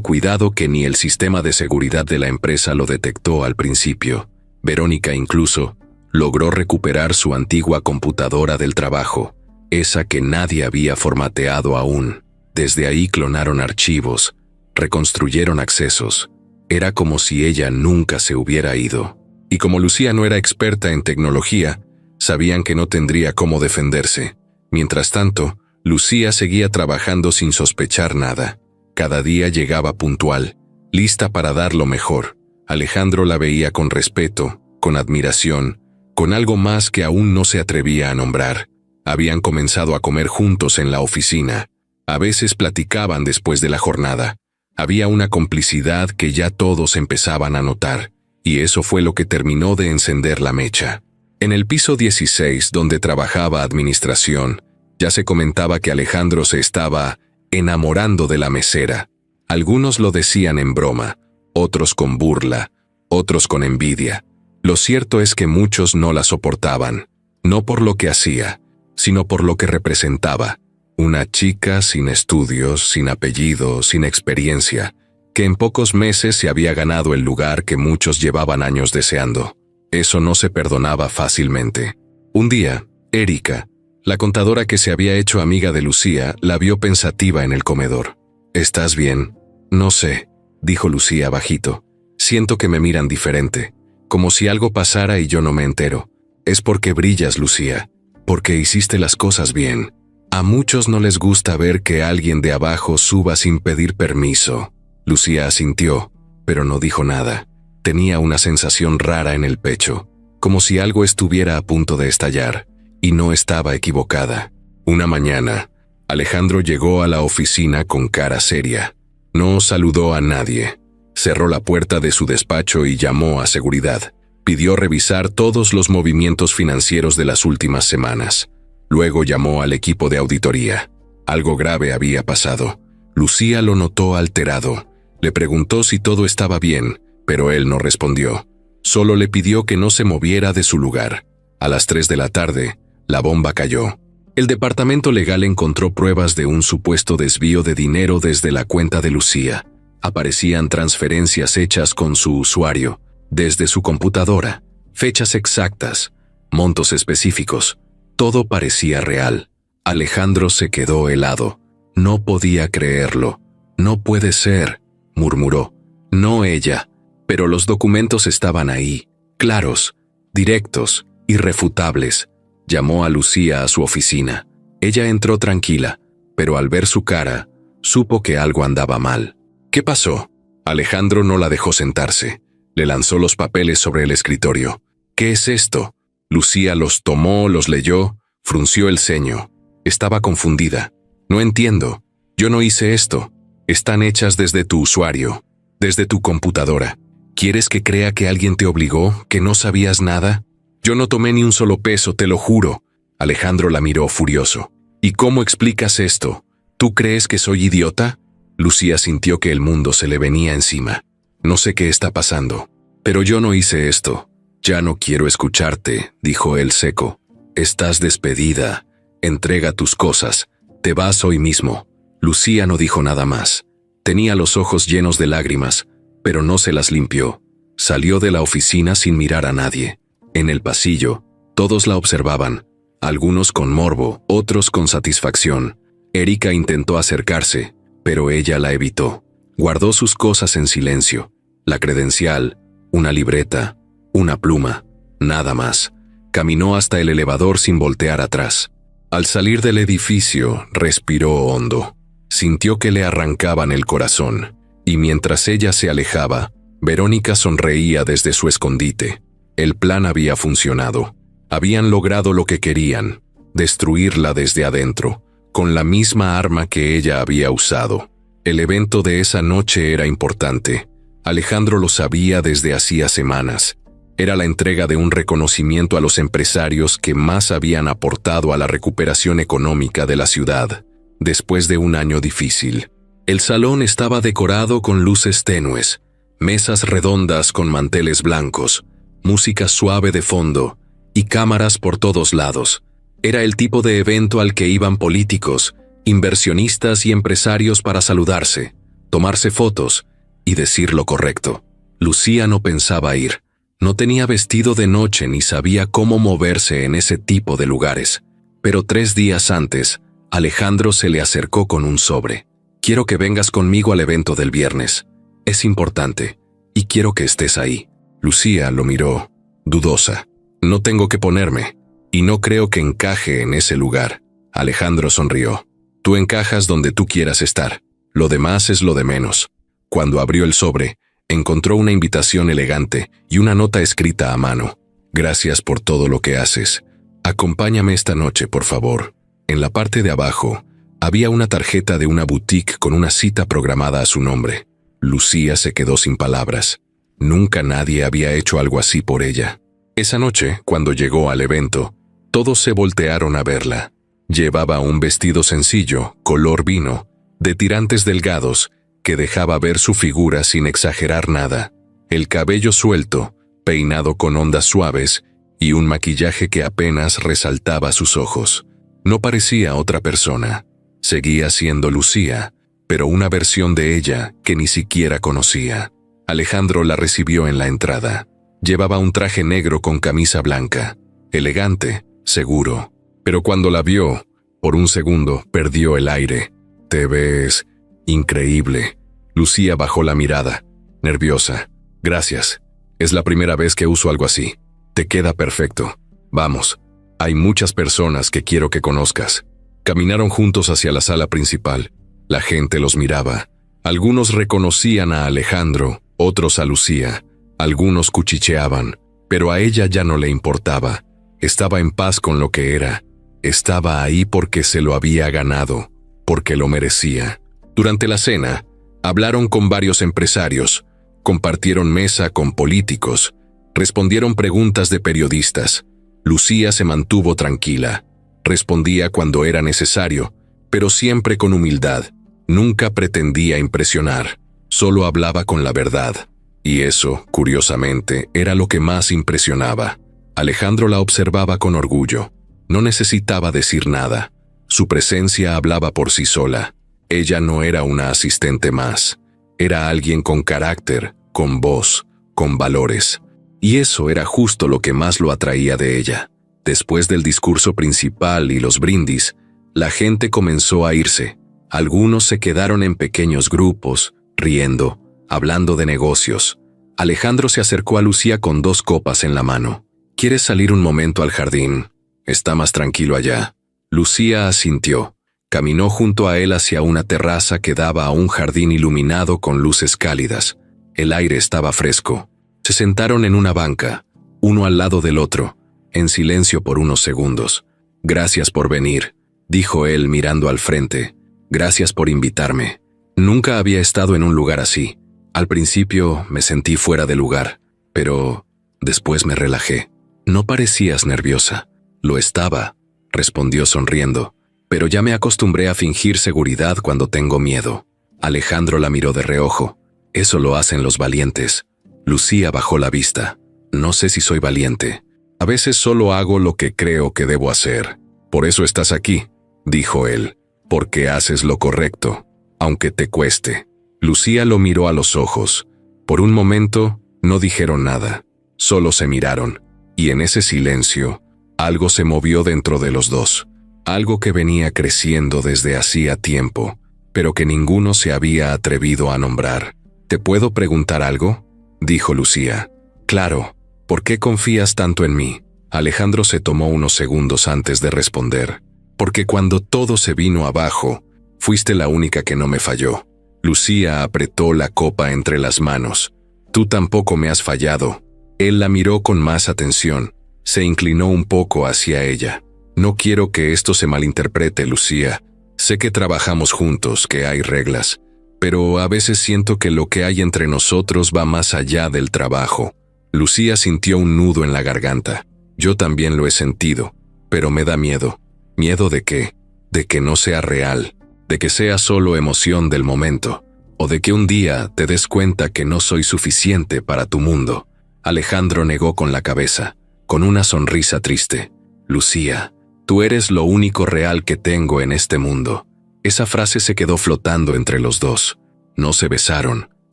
cuidado que ni el sistema de seguridad de la empresa lo detectó al principio. Verónica incluso logró recuperar su antigua computadora del trabajo, esa que nadie había formateado aún. Desde ahí clonaron archivos, reconstruyeron accesos. Era como si ella nunca se hubiera ido. Y como Lucía no era experta en tecnología, sabían que no tendría cómo defenderse. Mientras tanto, Lucía seguía trabajando sin sospechar nada. Cada día llegaba puntual, lista para dar lo mejor. Alejandro la veía con respeto, con admiración, con algo más que aún no se atrevía a nombrar. Habían comenzado a comer juntos en la oficina. A veces platicaban después de la jornada. Había una complicidad que ya todos empezaban a notar, y eso fue lo que terminó de encender la mecha. En el piso 16, donde trabajaba administración, ya se comentaba que Alejandro se estaba enamorando de la mesera. Algunos lo decían en broma, otros con burla, otros con envidia. Lo cierto es que muchos no la soportaban, no por lo que hacía, sino por lo que representaba. Una chica sin estudios, sin apellido, sin experiencia, que en pocos meses se había ganado el lugar que muchos llevaban años deseando. Eso no se perdonaba fácilmente. Un día, Erika, la contadora que se había hecho amiga de Lucía, la vio pensativa en el comedor. ¿Estás bien? No sé, dijo Lucía bajito. Siento que me miran diferente, como si algo pasara y yo no me entero. Es porque brillas, Lucía, porque hiciste las cosas bien. A muchos no les gusta ver que alguien de abajo suba sin pedir permiso. Lucía asintió, pero no dijo nada. Tenía una sensación rara en el pecho, como si algo estuviera a punto de estallar. Y no estaba equivocada. Una mañana, Alejandro llegó a la oficina con cara seria. No saludó a nadie. Cerró la puerta de su despacho y llamó a seguridad. Pidió revisar todos los movimientos financieros de las últimas semanas. Luego llamó al equipo de auditoría. Algo grave había pasado. Lucía lo notó alterado. Le preguntó si todo estaba bien, pero él no respondió. Solo le pidió que no se moviera de su lugar. A las 3 de la tarde, la bomba cayó. El departamento legal encontró pruebas de un supuesto desvío de dinero desde la cuenta de Lucía. Aparecían transferencias hechas con su usuario, desde su computadora, fechas exactas, montos específicos. Todo parecía real. Alejandro se quedó helado. No podía creerlo. «No puede ser», murmuró. «No ella». Pero los documentos estaban ahí, claros, directos, irrefutables. Llamó a Lucía a su oficina. Ella entró tranquila, pero al ver su cara, supo que algo andaba mal. «¿Qué pasó?» Alejandro no la dejó sentarse. Le lanzó los papeles sobre el escritorio. «¿Qué es esto?» Lucía los tomó, los leyó, frunció el ceño. Estaba confundida. «No entiendo. Yo no hice esto. Están hechas desde tu usuario, desde tu computadora. ¿Quieres que crea que alguien te obligó, que no sabías nada? Yo no tomé ni un solo peso, te lo juro». Alejandro la miró furioso. «¿Y cómo explicas esto? ¿Tú crees que soy idiota?» Lucía sintió que el mundo se le venía encima. «No sé qué está pasando, pero yo no hice esto». «Ya no quiero escucharte», dijo él seco. «Estás despedida. Entrega tus cosas. Te vas hoy mismo». Lucía no dijo nada más. Tenía los ojos llenos de lágrimas, pero no se las limpió. Salió de la oficina sin mirar a nadie. En el pasillo, todos la observaban, algunos con morbo, otros con satisfacción. Erika intentó acercarse, pero ella la evitó. Guardó sus cosas en silencio. La credencial, una libreta, una pluma, nada más. Caminó hasta el elevador sin voltear atrás. Al salir del edificio, respiró hondo. Sintió que le arrancaban el corazón, y mientras ella se alejaba, Verónica sonreía desde su escondite. El plan había funcionado. Habían logrado lo que querían, destruirla desde adentro, con la misma arma que ella había usado. El evento de esa noche era importante. Alejandro lo sabía desde hacía semanas. Era la entrega de un reconocimiento a los empresarios que más habían aportado a la recuperación económica de la ciudad, después de un año difícil. El salón estaba decorado con luces tenues, mesas redondas con manteles blancos, música suave de fondo y cámaras por todos lados. Era el tipo de evento al que iban políticos, inversionistas y empresarios para saludarse, tomarse fotos y decir lo correcto. Lucía no pensaba ir. No tenía vestido de noche ni sabía cómo moverse en ese tipo de lugares. Pero 3 días antes, Alejandro se le acercó con un sobre. «Quiero que vengas conmigo al evento del viernes. Es importante, y quiero que estés ahí». Lucía lo miró, dudosa. «No tengo que ponerme, y no creo que encaje en ese lugar». Alejandro sonrió. «Tú encajas donde tú quieras estar. Lo demás es lo de menos». Cuando abrió el sobre, encontró una invitación elegante y una nota escrita a mano. «Gracias por todo lo que haces. Acompáñame esta noche, por favor». En la parte de abajo, había una tarjeta de una boutique con una cita programada a su nombre. Lucía se quedó sin palabras. Nunca nadie había hecho algo así por ella. Esa noche, cuando llegó al evento, todos se voltearon a verla. Llevaba un vestido sencillo, color vino, de tirantes delgados, que dejaba ver su figura sin exagerar nada. El cabello suelto, peinado con ondas suaves, y un maquillaje que apenas resaltaba sus ojos. No parecía otra persona. Seguía siendo Lucía, pero una versión de ella que ni siquiera conocía. Alejandro la recibió en la entrada. Llevaba un traje negro con camisa blanca. Elegante, seguro. Pero cuando la vio, por un segundo perdió el aire. «Te ves increíble». Lucía bajó la mirada, nerviosa. «Gracias. Es la primera vez que uso algo así. Te queda perfecto. Vamos. Hay muchas personas que quiero que conozcas». Caminaron juntos hacia la sala principal. La gente los miraba. Algunos reconocían a Alejandro, otros a Lucía. Algunos cuchicheaban, pero a ella ya no le importaba. Estaba en paz con lo que era. Estaba ahí porque se lo había ganado, porque lo merecía. Durante la cena, hablaron con varios empresarios, compartieron mesa con políticos. Respondieron preguntas de periodistas. Lucía se mantuvo tranquila. Respondía cuando era necesario, pero siempre con humildad. Nunca pretendía impresionar. Solo hablaba con la verdad. Y eso, curiosamente, era lo que más impresionaba. Alejandro la observaba con orgullo. No necesitaba decir nada. Su presencia hablaba por sí sola. Ella no era una asistente más. Era alguien con carácter, con voz, con valores. Y eso era justo lo que más lo atraía de ella. Después del discurso principal y los brindis, la gente comenzó a irse. Algunos se quedaron en pequeños grupos, riendo, hablando de negocios. Alejandro se acercó a Lucía con 2 copas en la mano. ¿Quieres salir un momento al jardín? Está más tranquilo allá. Lucía asintió. Caminó junto a él hacia una terraza que daba a un jardín iluminado con luces cálidas. El aire estaba fresco. Se sentaron en una banca, uno al lado del otro, en silencio por unos segundos. «Gracias por venir», dijo él mirando al frente. «Gracias por invitarme. Nunca había estado en un lugar así. Al principio me sentí fuera de lugar, pero después me relajé. No parecías nerviosa». «Lo estaba», respondió sonriendo, «pero ya me acostumbré a fingir seguridad cuando tengo miedo». Alejandro la miró de reojo. «Eso lo hacen los valientes». Lucía bajó la vista. «No sé si soy valiente. A veces solo hago lo que creo que debo hacer. Por eso estás aquí», dijo él. «Porque haces lo correcto, aunque te cueste». Lucía lo miró a los ojos. Por un momento, no dijeron nada. Solo se miraron. Y en ese silencio, algo se movió dentro de los dos. Algo que venía creciendo desde hacía tiempo, pero que ninguno se había atrevido a nombrar. «¿Te puedo preguntar algo?», dijo Lucía. «Claro. ¿Por qué confías tanto en mí?». Alejandro se tomó unos segundos antes de responder. «Porque cuando todo se vino abajo, fuiste la única que no me falló». Lucía apretó la copa entre las manos. «Tú tampoco me has fallado». Él la miró con más atención. Se inclinó un poco hacia ella. «No quiero que esto se malinterprete, Lucía. Sé que trabajamos juntos, que hay reglas, pero a veces siento que lo que hay entre nosotros va más allá del trabajo». Lucía sintió un nudo en la garganta. «Yo también lo he sentido, pero me da miedo». «¿Miedo de qué?». «De que no sea real, de que sea solo emoción del momento, o de que un día te des cuenta que no soy suficiente para tu mundo». Alejandro negó con la cabeza, con una sonrisa triste. «Lucía, tú eres lo único real que tengo en este mundo». Esa frase se quedó flotando entre los dos. No se besaron,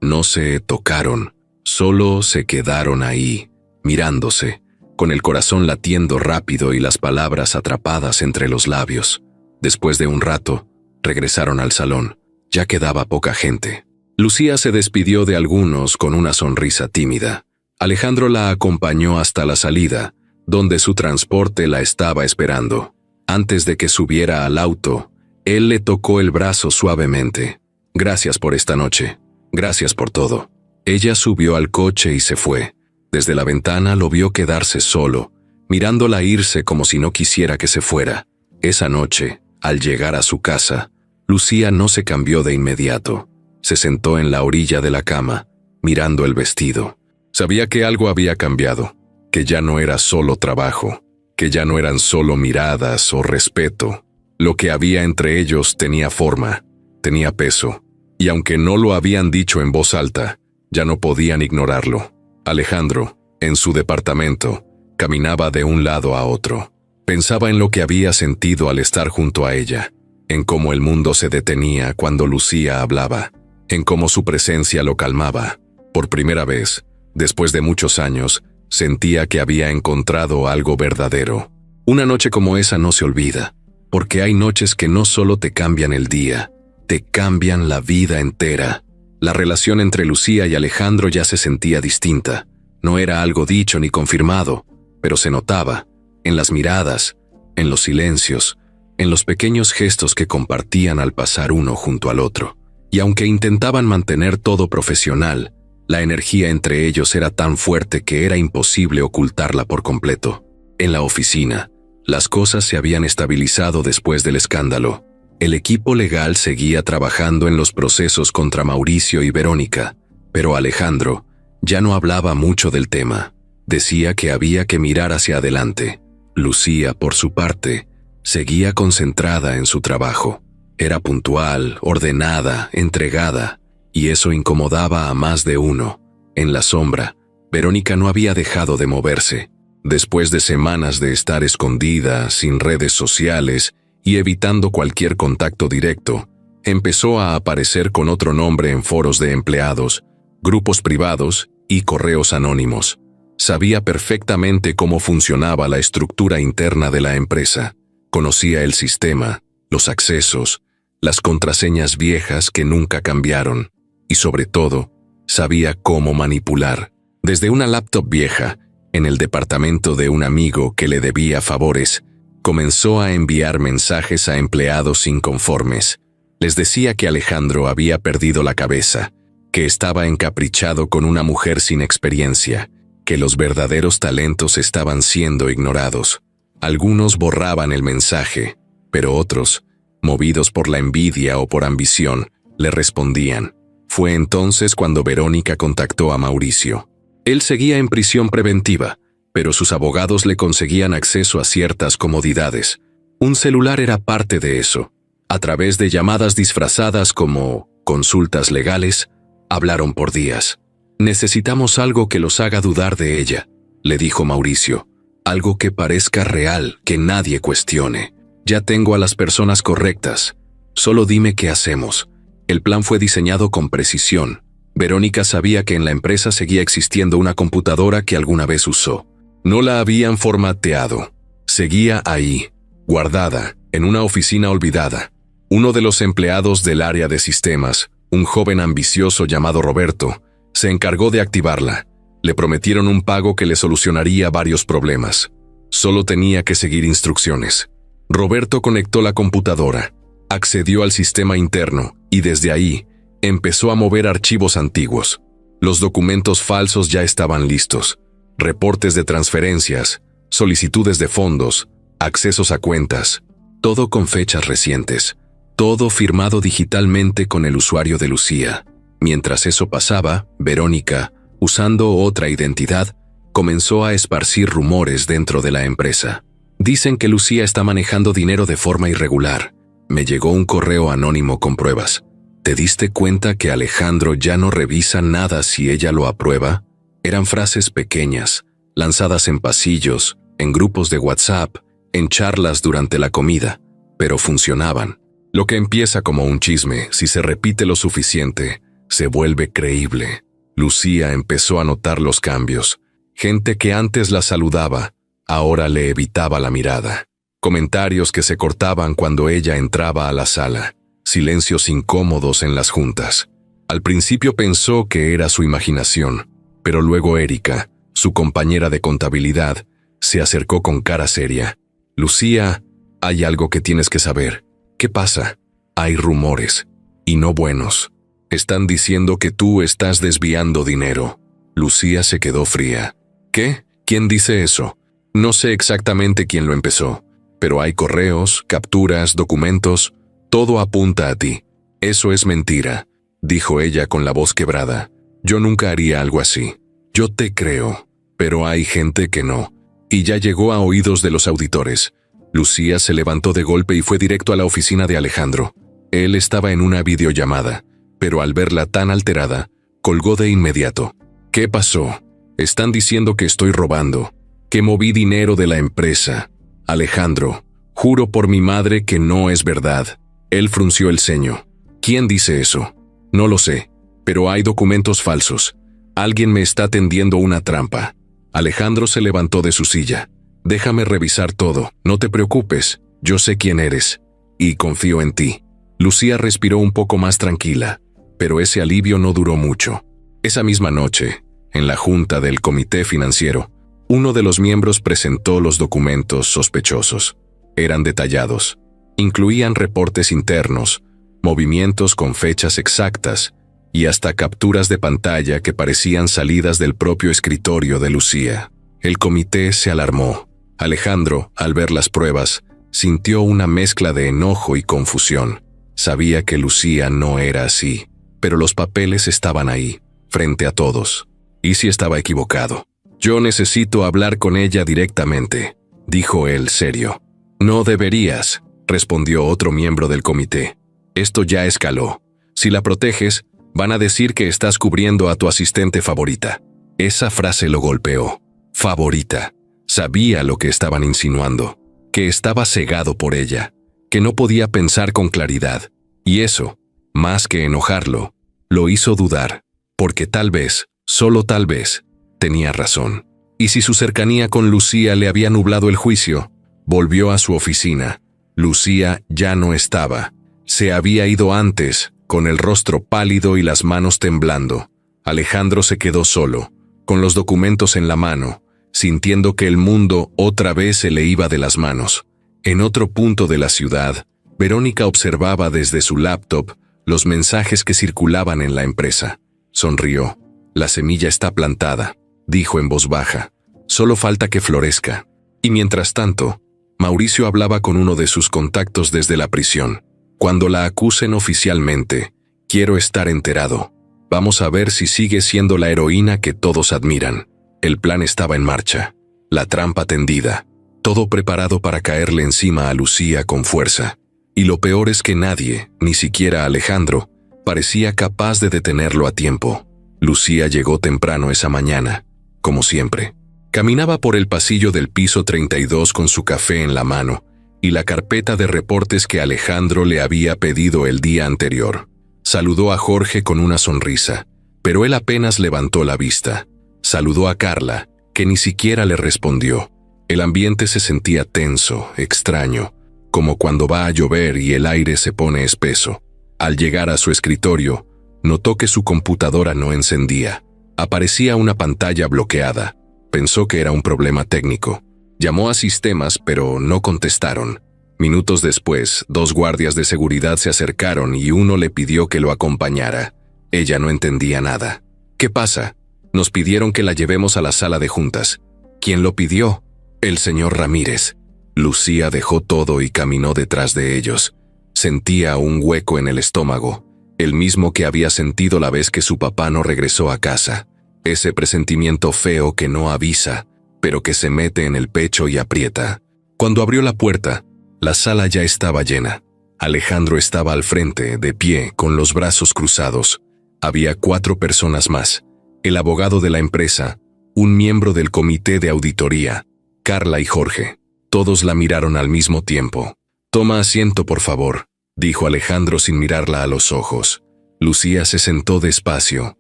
no se tocaron, solo se quedaron ahí, mirándose, con el corazón latiendo rápido y las palabras atrapadas entre los labios. Después de un rato, regresaron al salón. Ya quedaba poca gente. Lucía se despidió de algunos con una sonrisa tímida. Alejandro la acompañó hasta la salida, donde su transporte la estaba esperando. Antes de que subiera al auto, él le tocó el brazo suavemente. «Gracias por esta noche. Gracias por todo». Ella subió al coche y se fue. Desde la ventana lo vio quedarse solo, mirándola irse como si no quisiera que se fuera. Esa noche, al llegar a su casa, Lucía no se cambió de inmediato. Se sentó en la orilla de la cama, mirando el vestido. Sabía que algo había cambiado, que ya no era solo trabajo, que ya no eran solo miradas o respeto. Lo que había entre ellos tenía forma, tenía peso, y aunque no lo habían dicho en voz alta, ya no podían ignorarlo. Alejandro, en su departamento, caminaba de un lado a otro. Pensaba en lo que había sentido al estar junto a ella, en cómo el mundo se detenía cuando Lucía hablaba, en cómo su presencia lo calmaba. Por primera vez, después de muchos años, sentía que había encontrado algo verdadero. Una noche como esa no se olvida, porque hay noches que no solo te cambian el día, te cambian la vida entera. La relación entre Lucía y Alejandro ya se sentía distinta. No era algo dicho ni confirmado, pero se notaba, en las miradas, en los silencios, en los pequeños gestos que compartían al pasar uno junto al otro. Y aunque intentaban mantener todo profesional, la energía entre ellos era tan fuerte que era imposible ocultarla por completo. En la oficina, las cosas se habían estabilizado después del escándalo. El equipo legal seguía trabajando en los procesos contra Mauricio y Verónica, pero Alejandro ya no hablaba mucho del tema. Decía que había que mirar hacia adelante. Lucía, por su parte, seguía concentrada en su trabajo. Era puntual, ordenada, entregada, y eso incomodaba a más de uno. En la sombra, Verónica no había dejado de moverse. Después de semanas de estar escondida, sin redes sociales y evitando cualquier contacto directo, empezó a aparecer con otro nombre en foros de empleados, grupos privados y correos anónimos. Sabía perfectamente cómo funcionaba la estructura interna de la empresa. Conocía el sistema, los accesos, las contraseñas viejas que nunca cambiaron, y sobre todo, sabía cómo manipular. Desde una laptop vieja, en el departamento de un amigo que le debía favores, comenzó a enviar mensajes a empleados inconformes. Les decía que Alejandro había perdido la cabeza, que estaba encaprichado con una mujer sin experiencia, que los verdaderos talentos estaban siendo ignorados. Algunos borraban el mensaje, pero otros, movidos por la envidia o por ambición, le respondían. Fue entonces cuando Verónica contactó a Mauricio. Él seguía en prisión preventiva, pero sus abogados le conseguían acceso a ciertas comodidades. Un celular era parte de eso. A través de llamadas disfrazadas como consultas legales, hablaron por días. «Necesitamos algo que los haga dudar de ella», le dijo Mauricio. «Algo que parezca real, que nadie cuestione. Ya tengo a las personas correctas. Solo dime qué hacemos». El plan fue diseñado con precisión. Verónica sabía que en la empresa seguía existiendo una computadora que alguna vez usó. No la habían formateado. Seguía ahí, guardada, en una oficina olvidada. Uno de los empleados del área de sistemas, un joven ambicioso llamado Roberto, se encargó de activarla. Le prometieron un pago que le solucionaría varios problemas. Solo tenía que seguir instrucciones. Roberto conectó la computadora, accedió al sistema interno y desde ahí empezó a mover archivos antiguos. Los documentos falsos ya estaban listos. Reportes de transferencias, solicitudes de fondos, accesos a cuentas, todo con fechas recientes. Todo firmado digitalmente con el usuario de Lucía. Mientras eso pasaba, Verónica, usando otra identidad, comenzó a esparcir rumores dentro de la empresa. Dicen que Lucía está manejando dinero de forma irregular. Me llegó un correo anónimo con pruebas. ¿Te diste cuenta que Alejandro ya no revisa nada si ella lo aprueba? Eran frases pequeñas, lanzadas en pasillos, en grupos de WhatsApp, en charlas durante la comida, pero funcionaban. Lo que empieza como un chisme, si se repite lo suficiente, se vuelve creíble. Lucía empezó a notar los cambios. Gente que antes la saludaba, ahora le evitaba la mirada. Comentarios que se cortaban cuando ella entraba a la sala. Silencios incómodos en las juntas. Al principio pensó que era su imaginación, pero luego Erika, su compañera de contabilidad, se acercó con cara seria. «Lucía, hay algo que tienes que saber. ¿Qué pasa? Hay rumores, y no buenos. Están diciendo que tú estás desviando dinero». Lucía se quedó fría. «¿Qué? ¿Quién dice eso? No sé exactamente quién lo empezó, pero hay correos, capturas, documentos, todo apunta a ti». «Eso es mentira», dijo ella con la voz quebrada. «Yo nunca haría algo así. Yo te creo, pero hay gente que no, y ya llegó a oídos de los auditores». Lucía se levantó de golpe y fue directo a la oficina de Alejandro. Él estaba en una videollamada, pero al verla tan alterada, colgó de inmediato. «¿Qué pasó? Están diciendo que estoy robando, que moví dinero de la empresa. Alejandro, juro por mi madre que no es verdad». Él frunció el ceño. «¿Quién dice eso?» «No lo sé, pero hay documentos falsos. Alguien me está tendiendo una trampa». Alejandro se levantó de su silla. «Déjame revisar todo, no te preocupes, yo sé quién eres, y confío en ti». Lucía respiró un poco más tranquila, pero ese alivio no duró mucho. Esa misma noche, en la junta del comité financiero, uno de los miembros presentó los documentos sospechosos. Eran detallados. Incluían reportes internos, movimientos con fechas exactas y hasta capturas de pantalla que parecían salidas del propio escritorio de Lucía. El comité se alarmó. Alejandro, al ver las pruebas, sintió una mezcla de enojo y confusión. Sabía que Lucía no era así, pero los papeles estaban ahí, frente a todos. ¿Y si estaba equivocado? Yo necesito hablar con ella directamente, dijo él serio. No deberías, respondió otro miembro del comité. Esto ya escaló. Si la proteges, van a decir que estás cubriendo a tu asistente favorita. Esa frase lo golpeó. Favorita. Sabía lo que estaban insinuando, que estaba cegado por ella, que no podía pensar con claridad. Y eso, más que enojarlo, lo hizo dudar, porque tal vez, solo tal vez, tenía razón. Y si su cercanía con Lucía le había nublado el juicio, volvió a su oficina. Lucía ya no estaba. Se había ido antes, con el rostro pálido y las manos temblando. Alejandro se quedó solo, con los documentos en la mano, sintiendo que el mundo otra vez se le iba de las manos. En otro punto de la ciudad, Verónica observaba desde su laptop los mensajes que circulaban en la empresa. Sonrió. La semilla está plantada, dijo en voz baja. Solo falta que florezca. Y mientras tanto, Mauricio hablaba con uno de sus contactos desde la prisión. Cuando la acusen oficialmente, quiero estar enterado. Vamos a ver si sigue siendo la heroína que todos admiran. El plan estaba en marcha. La trampa tendida. Todo preparado para caerle encima a Lucía con fuerza. Y lo peor es que nadie, ni siquiera Alejandro, parecía capaz de detenerlo a tiempo. Lucía llegó temprano esa mañana, como siempre. Caminaba por el pasillo del piso 32 con su café en la mano y la carpeta de reportes que Alejandro le había pedido el día anterior. Saludó a Jorge con una sonrisa, pero él apenas levantó la vista. Saludó a Carla, que ni siquiera le respondió. El ambiente se sentía tenso, extraño, como cuando va a llover y el aire se pone espeso. Al llegar a su escritorio, notó que su computadora no encendía. Aparecía una pantalla bloqueada. Pensó que era un problema técnico. Llamó a sistemas, pero no contestaron. Minutos después, 2 guardias de seguridad se acercaron y uno le pidió que lo acompañara. Ella no entendía nada. ¿Qué pasa? Nos pidieron que la llevemos a la sala de juntas. ¿Quién lo pidió? El señor Ramírez. Lucía dejó todo y caminó detrás de ellos. Sentía un hueco en el estómago, el mismo que había sentido la vez que su papá no regresó a casa. Ese presentimiento feo que no avisa, pero que se mete en el pecho y aprieta. Cuando abrió la puerta, la sala ya estaba llena. Alejandro estaba al frente, de pie, con los brazos cruzados. Había 4 personas más. El abogado de la empresa, un miembro del comité de auditoría, Carla y Jorge. Todos la miraron al mismo tiempo. «Toma asiento, por favor», dijo Alejandro sin mirarla a los ojos. Lucía se sentó despacio.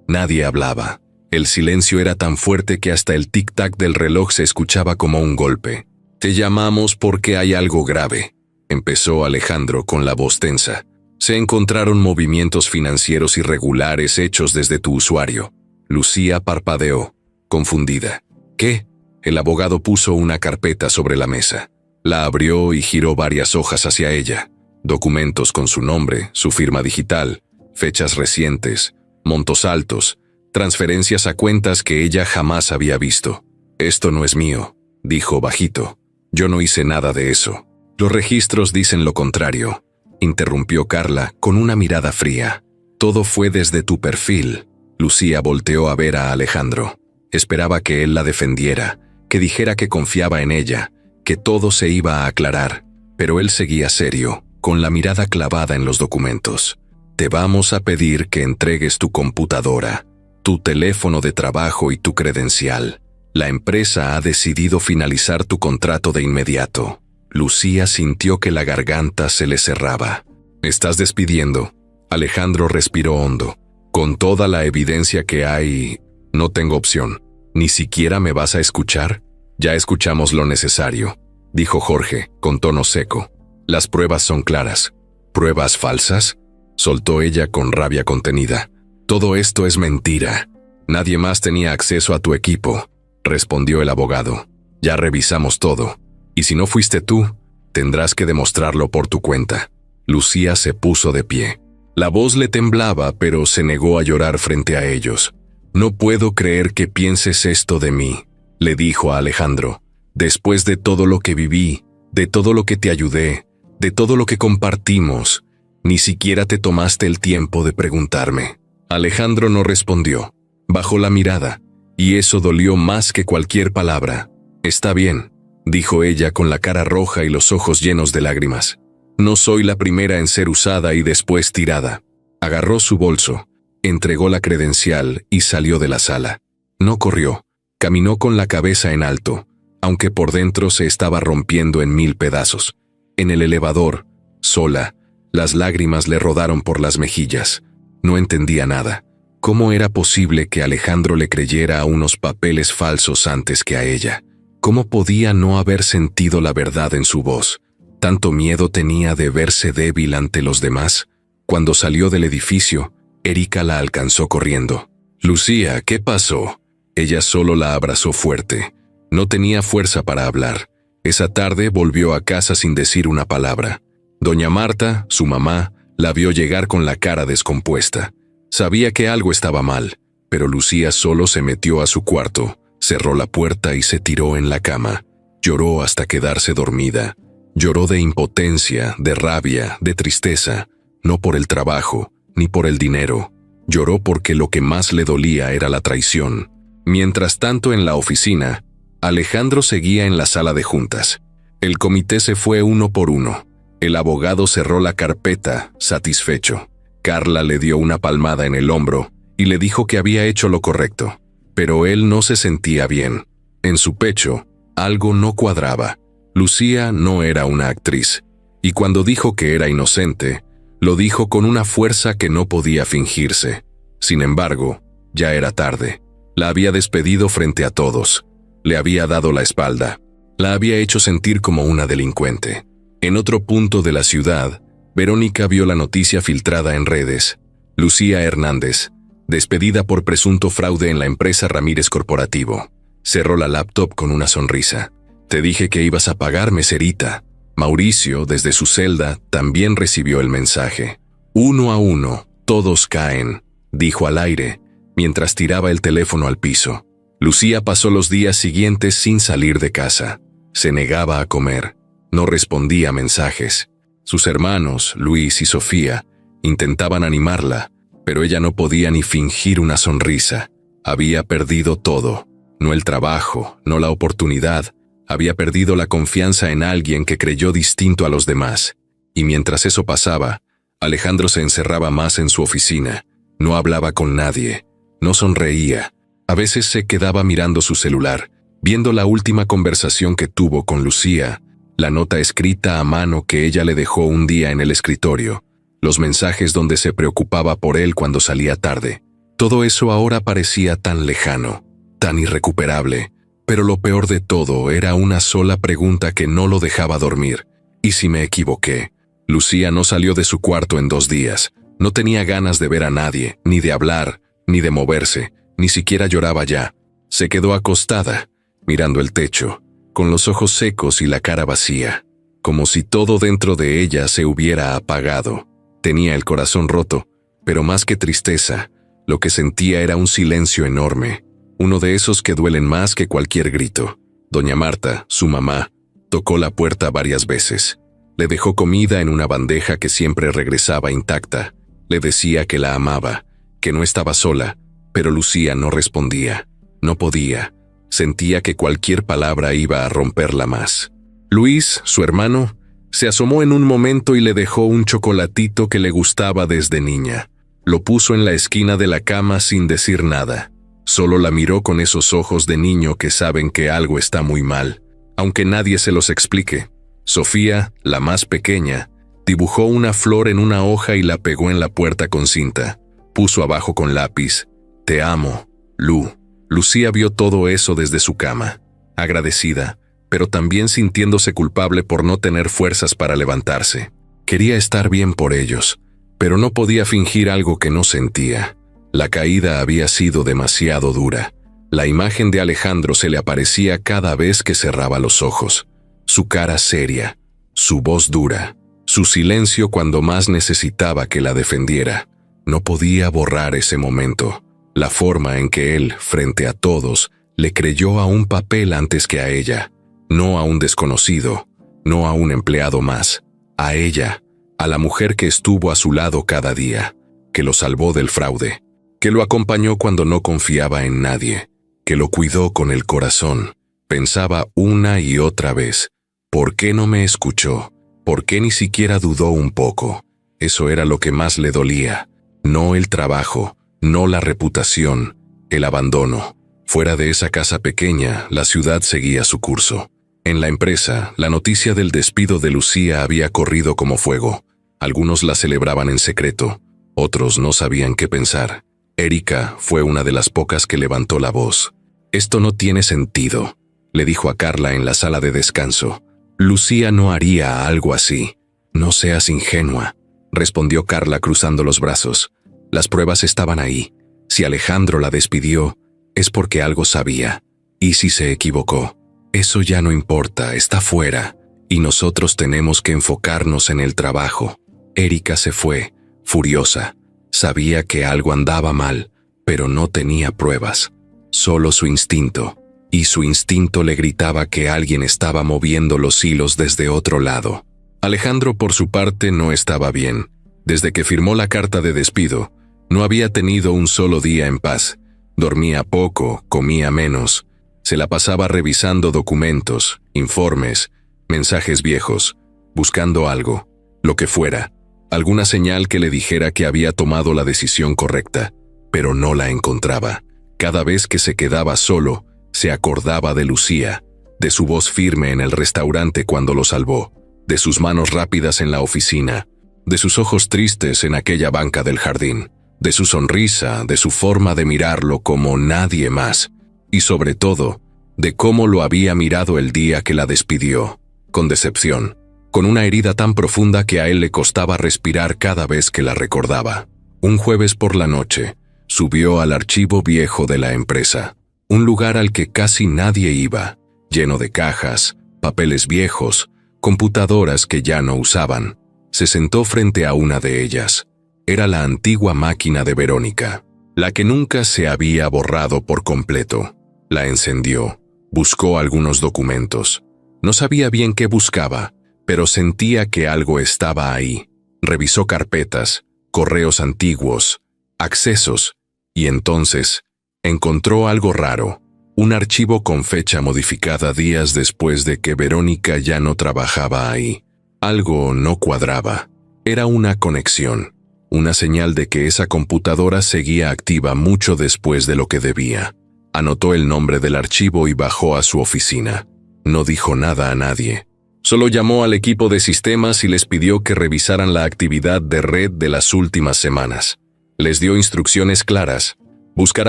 Nadie hablaba. El silencio era tan fuerte que hasta el tic-tac del reloj se escuchaba como un golpe. «Te llamamos porque hay algo grave», empezó Alejandro con la voz tensa. «Se encontraron movimientos financieros irregulares hechos desde tu usuario». Lucía parpadeó, confundida. «¿Qué?». El abogado puso una carpeta sobre la mesa. La abrió y giró varias hojas hacia ella. Documentos con su nombre, su firma digital, fechas recientes, montos altos, transferencias a cuentas que ella jamás había visto. «Esto no es mío», dijo bajito. «Yo no hice nada de eso». «Los registros dicen lo contrario», interrumpió Carla con una mirada fría. «Todo fue desde tu perfil». Lucía volteó a ver a Alejandro. Esperaba que él la defendiera, que dijera que confiaba en ella, que todo se iba a aclarar, pero él seguía serio, con la mirada clavada en los documentos. «Te vamos a pedir que entregues tu computadora, tu teléfono de trabajo y tu credencial. La empresa ha decidido finalizar tu contrato de inmediato». Lucía sintió que la garganta se le cerraba. «¿Me estás despidiendo?» Alejandro respiró hondo. «Con toda la evidencia que hay, no tengo opción. ¿Ni siquiera me vas a escuchar?» «Ya escuchamos lo necesario», dijo Jorge, con tono seco. «Las pruebas son claras». «¿Pruebas falsas?», soltó ella con rabia contenida. «Todo esto es mentira. Nadie más tenía acceso a tu equipo», respondió el abogado. «Ya revisamos todo. Y si no fuiste tú, tendrás que demostrarlo por tu cuenta». Lucía se puso de pie. La voz le temblaba, pero se negó a llorar frente a ellos. «No puedo creer que pienses esto de mí», le dijo a Alejandro. «Después de todo lo que viví, de todo lo que te ayudé, de todo lo que compartimos, ni siquiera te tomaste el tiempo de preguntarme». Alejandro no respondió. Bajó la mirada, y eso dolió más que cualquier palabra. «Está bien», dijo ella con la cara roja y los ojos llenos de lágrimas. «No soy la primera en ser usada y después tirada». Agarró su bolso, entregó la credencial y salió de la sala. No corrió, caminó con la cabeza en alto, aunque por dentro se estaba rompiendo en 1000 pedazos. En el elevador, sola, las lágrimas le rodaron por las mejillas. No entendía nada. ¿Cómo era posible que Alejandro le creyera a unos papeles falsos antes que a ella? ¿Cómo podía no haber sentido la verdad en su voz? ¿Tanto miedo tenía de verse débil ante los demás? Cuando salió del edificio, Erika la alcanzó corriendo. «Lucía, ¿qué pasó?» Ella solo la abrazó fuerte. No tenía fuerza para hablar. Esa tarde volvió a casa sin decir una palabra. Doña Marta, su mamá, la vio llegar con la cara descompuesta. Sabía que algo estaba mal, pero Lucía solo se metió a su cuarto, cerró la puerta y se tiró en la cama. Lloró hasta quedarse dormida. Lloró de impotencia, de rabia, de tristeza, no por el trabajo, ni por el dinero. Lloró porque lo que más le dolía era la traición. Mientras tanto, en la oficina, Alejandro seguía en la sala de juntas. El comité se fue uno por uno. El abogado cerró la carpeta, satisfecho. Carla le dio una palmada en el hombro y le dijo que había hecho lo correcto. Pero él no se sentía bien. En su pecho, algo no cuadraba. Lucía no era una actriz, y cuando dijo que era inocente, lo dijo con una fuerza que no podía fingirse. Sin embargo, ya era tarde. La había despedido frente a todos. Le había dado la espalda. La había hecho sentir como una delincuente. En otro punto de la ciudad, Verónica vio la noticia filtrada en redes. Lucía Hernández, despedida por presunto fraude en la empresa Ramírez Corporativo. Cerró la laptop con una sonrisa. «Te dije que ibas a pagarme, Cerita». Mauricio, desde su celda, también recibió el mensaje. «Uno a uno, todos caen», dijo al aire, mientras tiraba el teléfono al piso. Lucía pasó los días siguientes sin salir de casa. Se negaba a comer. No respondía mensajes. Sus hermanos, Luis y Sofía, intentaban animarla, pero ella no podía ni fingir una sonrisa. Había perdido todo. No el trabajo, no la oportunidad. Había perdido la confianza en alguien que creyó distinto a los demás. Y mientras eso pasaba, Alejandro se encerraba más en su oficina. No hablaba con nadie. No sonreía. A veces se quedaba mirando su celular, viendo la última conversación que tuvo con Lucía, la nota escrita a mano que ella le dejó un día en el escritorio, los mensajes donde se preocupaba por él cuando salía tarde. Todo eso ahora parecía tan lejano, tan irrecuperable, pero lo peor de todo era una sola pregunta que no lo dejaba dormir. ¿Y si me equivoqué? Lucía no salió de su cuarto en 2 días. No tenía ganas de ver a nadie, ni de hablar, ni de moverse, ni siquiera lloraba ya. Se quedó acostada, mirando el techo, con los ojos secos y la cara vacía, como si todo dentro de ella se hubiera apagado. Tenía el corazón roto, pero más que tristeza, lo que sentía era un silencio enorme, uno de esos que duelen más que cualquier grito. Doña Marta, su mamá, tocó la puerta varias veces. Le dejó comida en una bandeja que siempre regresaba intacta. Le decía que la amaba, que no estaba sola, pero Lucía no respondía. No podía. Sentía que cualquier palabra iba a romperla más. Luis, su hermano, se asomó en un momento y le dejó un chocolatito que le gustaba desde niña. Lo puso en la esquina de la cama sin decir nada. Solo la miró con esos ojos de niño que saben que algo está muy mal, aunque nadie se los explique. Sofía, la más pequeña, dibujó una flor en una hoja y la pegó en la puerta con cinta. Puso abajo con lápiz: «Te amo, Lu». Lucía vio todo eso desde su cama, agradecida, pero también sintiéndose culpable por no tener fuerzas para levantarse. Quería estar bien por ellos, pero no podía fingir algo que no sentía. La caída había sido demasiado dura. La imagen de Alejandro se le aparecía cada vez que cerraba los ojos. Su cara seria, su voz dura, su silencio cuando más necesitaba que la defendiera. No podía borrar ese momento. La forma en que él, frente a todos, le creyó a un papel antes que a ella. No a un desconocido, no a un empleado más. A ella, a la mujer que estuvo a su lado cada día, que lo salvó del fraude, que lo acompañó cuando no confiaba en nadie, que lo cuidó con el corazón. Pensaba una y otra vez, ¿por qué no me escuchó? ¿Por qué ni siquiera dudó un poco? Eso era lo que más le dolía. No el trabajo, no la reputación, el abandono. Fuera de esa casa pequeña, la ciudad seguía su curso. En la empresa, la noticia del despido de Lucía había corrido como fuego. Algunos la celebraban en secreto, otros no sabían qué pensar. Erika fue una de las pocas que levantó la voz. «Esto no tiene sentido», le dijo a Carla en la sala de descanso. «Lucía no haría algo así». «No seas ingenua», respondió Carla cruzando los brazos. Las pruebas estaban ahí. Si Alejandro la despidió, es porque algo sabía. ¿Y si se equivocó? Eso ya no importa, está fuera. Y nosotros tenemos que enfocarnos en el trabajo. Erika se fue, furiosa. Sabía que algo andaba mal, pero no tenía pruebas. Solo su instinto. Y su instinto le gritaba que alguien estaba moviendo los hilos desde otro lado. Alejandro, por su parte, no estaba bien. Desde que firmó la carta de despido, no había tenido un solo día en paz. Dormía poco, comía menos. Se la pasaba revisando documentos, informes, mensajes viejos, buscando algo, lo que fuera, alguna señal que le dijera que había tomado la decisión correcta, pero no la encontraba. Cada vez que se quedaba solo, se acordaba de Lucía, de su voz firme en el restaurante cuando lo salvó, de sus manos rápidas en la oficina, de sus ojos tristes en aquella banca del jardín, de su sonrisa, de su forma de mirarlo como nadie más, y sobre todo, de cómo lo había mirado el día que la despidió, con decepción, con una herida tan profunda que a él le costaba respirar cada vez que la recordaba. Un jueves por la noche, subió al archivo viejo de la empresa, un lugar al que casi nadie iba, lleno de cajas, papeles viejos, computadoras que ya no usaban. Se sentó frente a una de ellas. Era la antigua máquina de Verónica, la que nunca se había borrado por completo. La encendió, buscó algunos documentos. No sabía bien qué buscaba, pero sentía que algo estaba ahí. Revisó carpetas, correos antiguos, accesos, y entonces encontró algo raro. Un archivo con fecha modificada días después de que Verónica ya no trabajaba ahí. Algo no cuadraba. Era una conexión, una señal de que esa computadora seguía activa mucho después de lo que debía. Anotó el nombre del archivo y bajó a su oficina. No dijo nada a nadie. Solo llamó al equipo de sistemas y les pidió que revisaran la actividad de red de las últimas semanas. Les dio instrucciones claras: buscar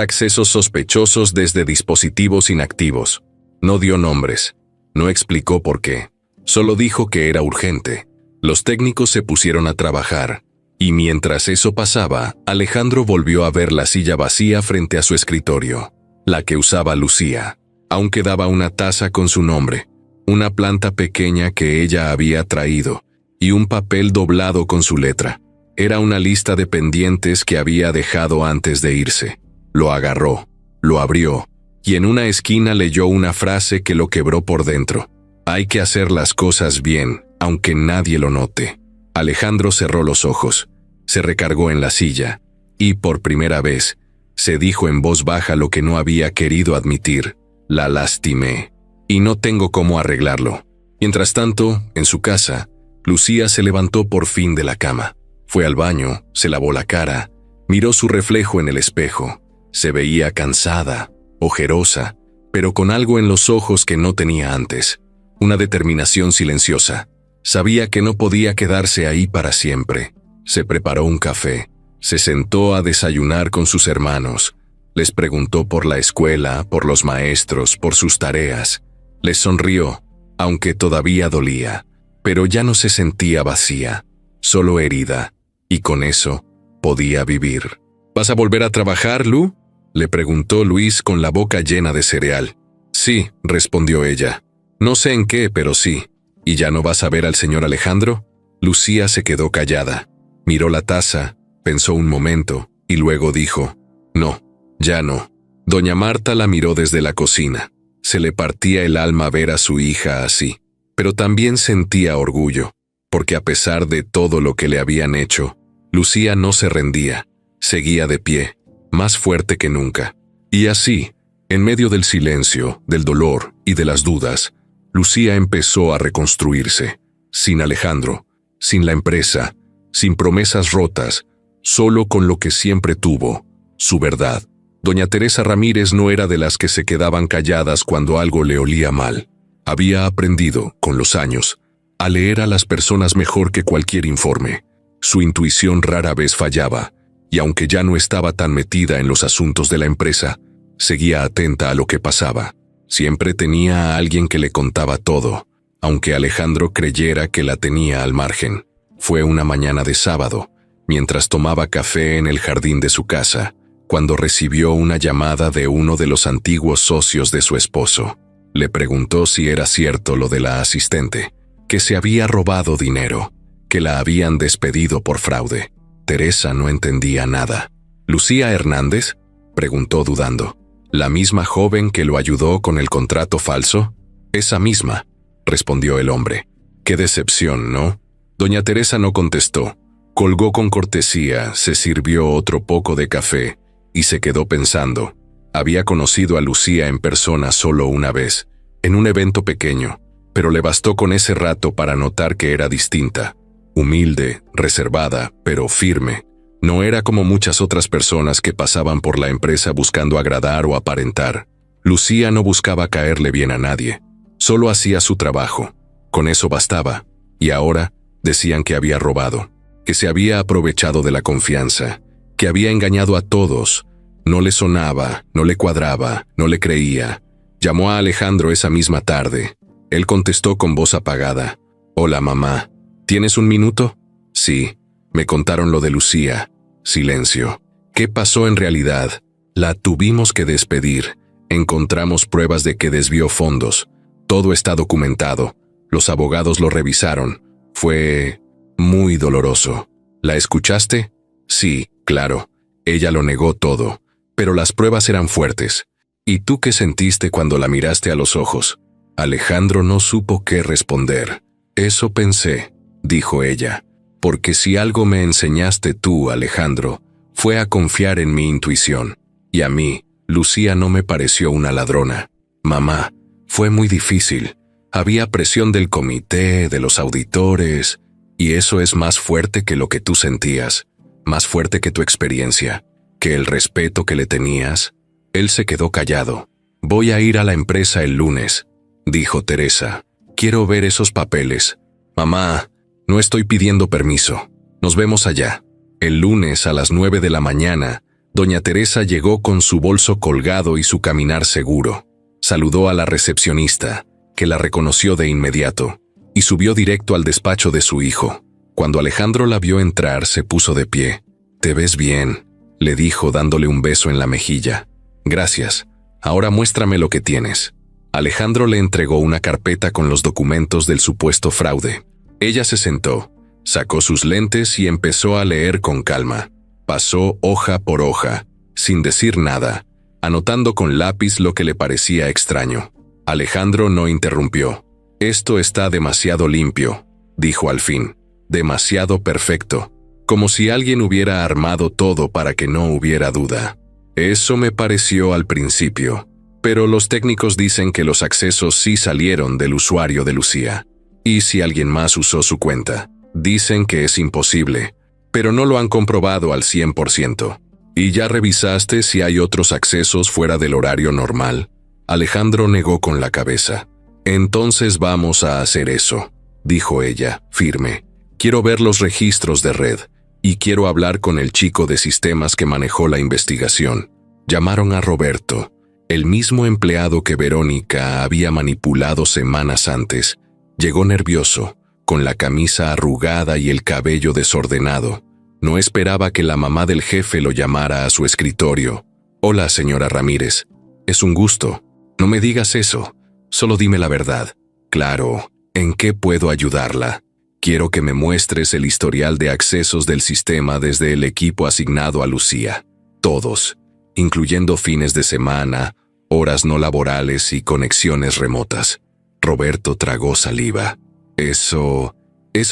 accesos sospechosos desde dispositivos inactivos. No dio nombres. No explicó por qué. Solo dijo que era urgente. Los técnicos se pusieron a trabajar, y mientras eso pasaba, Alejandro volvió a ver la silla vacía frente a su escritorio, la que usaba Lucía. Aún quedaba una taza con su nombre, una planta pequeña que ella había traído, y un papel doblado con su letra. Era una lista de pendientes que había dejado antes de irse. Lo agarró, lo abrió, y en una esquina leyó una frase que lo quebró por dentro. Hay que hacer las cosas bien, aunque nadie lo note. Alejandro cerró los ojos, se recargó en la silla, y por primera vez, se dijo en voz baja lo que no había querido admitir: la lastimé, y no tengo cómo arreglarlo. Mientras tanto, en su casa, Lucía se levantó por fin de la cama. Fue al baño, se lavó la cara, miró su reflejo en el espejo. Se veía cansada, ojerosa, pero con algo en los ojos que no tenía antes. Una determinación silenciosa. Sabía que no podía quedarse ahí para siempre. Se preparó un café. Se sentó a desayunar con sus hermanos. Les preguntó por la escuela, por los maestros, por sus tareas. Les sonrió, aunque todavía dolía. Pero ya no se sentía vacía, solo herida. Y con eso, podía vivir. ¿Vas a volver a trabajar, Lu?, le preguntó Luis con la boca llena de cereal. Sí, respondió ella. No sé en qué, pero sí. ¿Y ya no vas a ver al señor Alejandro? Lucía se quedó callada. Miró la taza, pensó un momento, y luego dijo: no, ya no. Doña Marta la miró desde la cocina. Se le partía el alma ver a su hija así, pero también sentía orgullo, porque a pesar de todo lo que le habían hecho, Lucía no se rendía, seguía de pie, más fuerte que nunca. Y así, En medio del silencio, del dolor y de las dudas, Lucía empezó a reconstruirse, sin Alejandro, sin la empresa, sin promesas rotas, solo con lo que siempre tuvo, su verdad. Doña Teresa Ramírez no era de las que se quedaban calladas cuando algo le olía mal. Había aprendido, con los años, a leer a las personas mejor que cualquier informe. Su intuición rara vez fallaba, y aunque ya no estaba tan metida en los asuntos de la empresa, seguía atenta a lo que pasaba. Siempre tenía a alguien que le contaba todo, aunque Alejandro creyera que la tenía al margen. Fue una mañana de sábado, mientras tomaba café en el jardín de su casa, cuando recibió una llamada de uno de los antiguos socios de su esposo. Le preguntó si era cierto lo de la asistente, que se había robado dinero, que la habían despedido por fraude. Teresa no entendía nada. ¿Lucía Hernández?, preguntó dudando. ¿La misma joven que lo ayudó con el contrato falso? Esa misma, respondió el hombre. Qué decepción, ¿no? Doña Teresa no contestó. Colgó con cortesía, se sirvió otro poco de café y se quedó pensando. Había conocido a Lucía en persona solo una vez, en un evento pequeño, pero le bastó con ese rato para notar que era distinta. Humilde, reservada, pero firme. No era como muchas otras personas que pasaban por la empresa buscando agradar o aparentar. Lucía no buscaba caerle bien a nadie. Solo hacía su trabajo. Con eso bastaba. Y ahora decían que había robado, que se había aprovechado de la confianza, que había engañado a todos. No le sonaba, no le cuadraba, no le creía. Llamó a Alejandro esa misma tarde. Él contestó con voz apagada. «Hola, mamá. ¿Tienes un minuto?» «Sí». Me contaron lo de Lucía. Silencio. ¿Qué pasó en realidad? La tuvimos que despedir. Encontramos pruebas de que desvió fondos. Todo está documentado. Los abogados lo revisaron. Fue muy doloroso. ¿La escuchaste? Sí, claro. Ella lo negó todo. Pero las pruebas eran fuertes. ¿Y tú qué sentiste cuando la miraste a los ojos? Alejandro no supo qué responder. Eso pensé, dijo ella. Porque si algo me enseñaste tú, Alejandro, fue a confiar en mi intuición. Y a mí, Lucía no me pareció una ladrona. Mamá, fue muy difícil. Había presión del comité, de los auditores, y eso es más fuerte que lo que tú sentías, más fuerte que tu experiencia, que el respeto que le tenías. Él se quedó callado. Voy a ir a la empresa el lunes, dijo Teresa. Quiero ver esos papeles. Mamá, no estoy pidiendo permiso. Nos vemos allá. El lunes a las 9 de la mañana, doña Teresa llegó con su bolso colgado y su caminar seguro. Saludó a la recepcionista, que la reconoció de inmediato, y subió directo al despacho de su hijo. Cuando Alejandro la vio entrar, se puso de pie. «Te ves bien», le dijo dándole un beso en la mejilla. «Gracias. Ahora muéstrame lo que tienes». Alejandro le entregó una carpeta con los documentos del supuesto fraude. Ella se sentó, sacó sus lentes y empezó a leer con calma. Pasó hoja por hoja, sin decir nada, anotando con lápiz lo que le parecía extraño. Alejandro no interrumpió. «Esto está demasiado limpio», dijo al fin. «Demasiado perfecto. Como si alguien hubiera armado todo para que no hubiera duda». Eso me pareció al principio, pero los técnicos dicen que los accesos sí salieron del usuario de Lucía. Y si alguien más usó su cuenta, dicen que es imposible, pero no lo han comprobado al 100%. ¿Y ya revisaste si hay otros accesos fuera del horario normal? Alejandro negó con la cabeza. «Entonces vamos a hacer eso», dijo ella, firme. «Quiero ver los registros de red, y quiero hablar con el chico de sistemas que manejó la investigación». Llamaron a Roberto, el mismo empleado que Verónica había manipulado semanas antes. Llegó nervioso, con la camisa arrugada y el cabello desordenado. No esperaba que la mamá del jefe lo llamara a su escritorio. «Hola, señora Ramírez. Es un gusto. No me digas eso. Solo dime la verdad. Claro, ¿en qué puedo ayudarla? Quiero que me muestres el historial de accesos del sistema desde el equipo asignado a Lucía. Todos, incluyendo fines de semana, horas no laborales y conexiones remotas». Roberto tragó saliva. Eso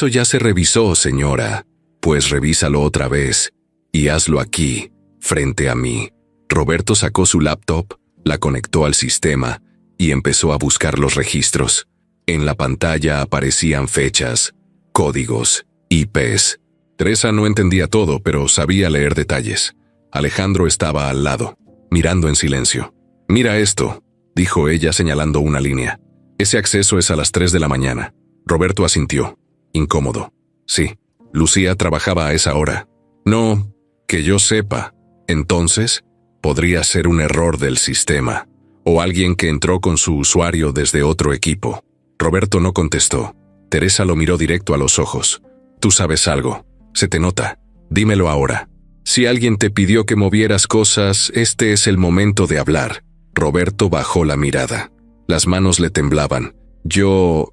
ya se revisó, señora. Pues revísalo otra vez y hazlo aquí, frente a mí. Roberto sacó su laptop, La conectó al sistema y empezó a buscar los registros. En la pantalla aparecían fechas, códigos, IPs. Teresa no entendía todo, pero sabía leer detalles. Alejandro estaba al lado, mirando en silencio. «Mira esto», dijo ella señalando una línea. «Ese acceso es a las 3 de la mañana». Roberto asintió, incómodo. «Sí, Lucía trabajaba a esa hora». «No, que yo sepa». «Entonces, podría ser un error del sistema, o alguien que entró con su usuario desde otro equipo». Roberto no contestó. Teresa lo miró directo a los ojos. «Tú sabes algo. Se te nota. Dímelo ahora. Si alguien te pidió que movieras cosas, este es el momento de hablar». Roberto bajó la mirada. Las manos le temblaban. Yo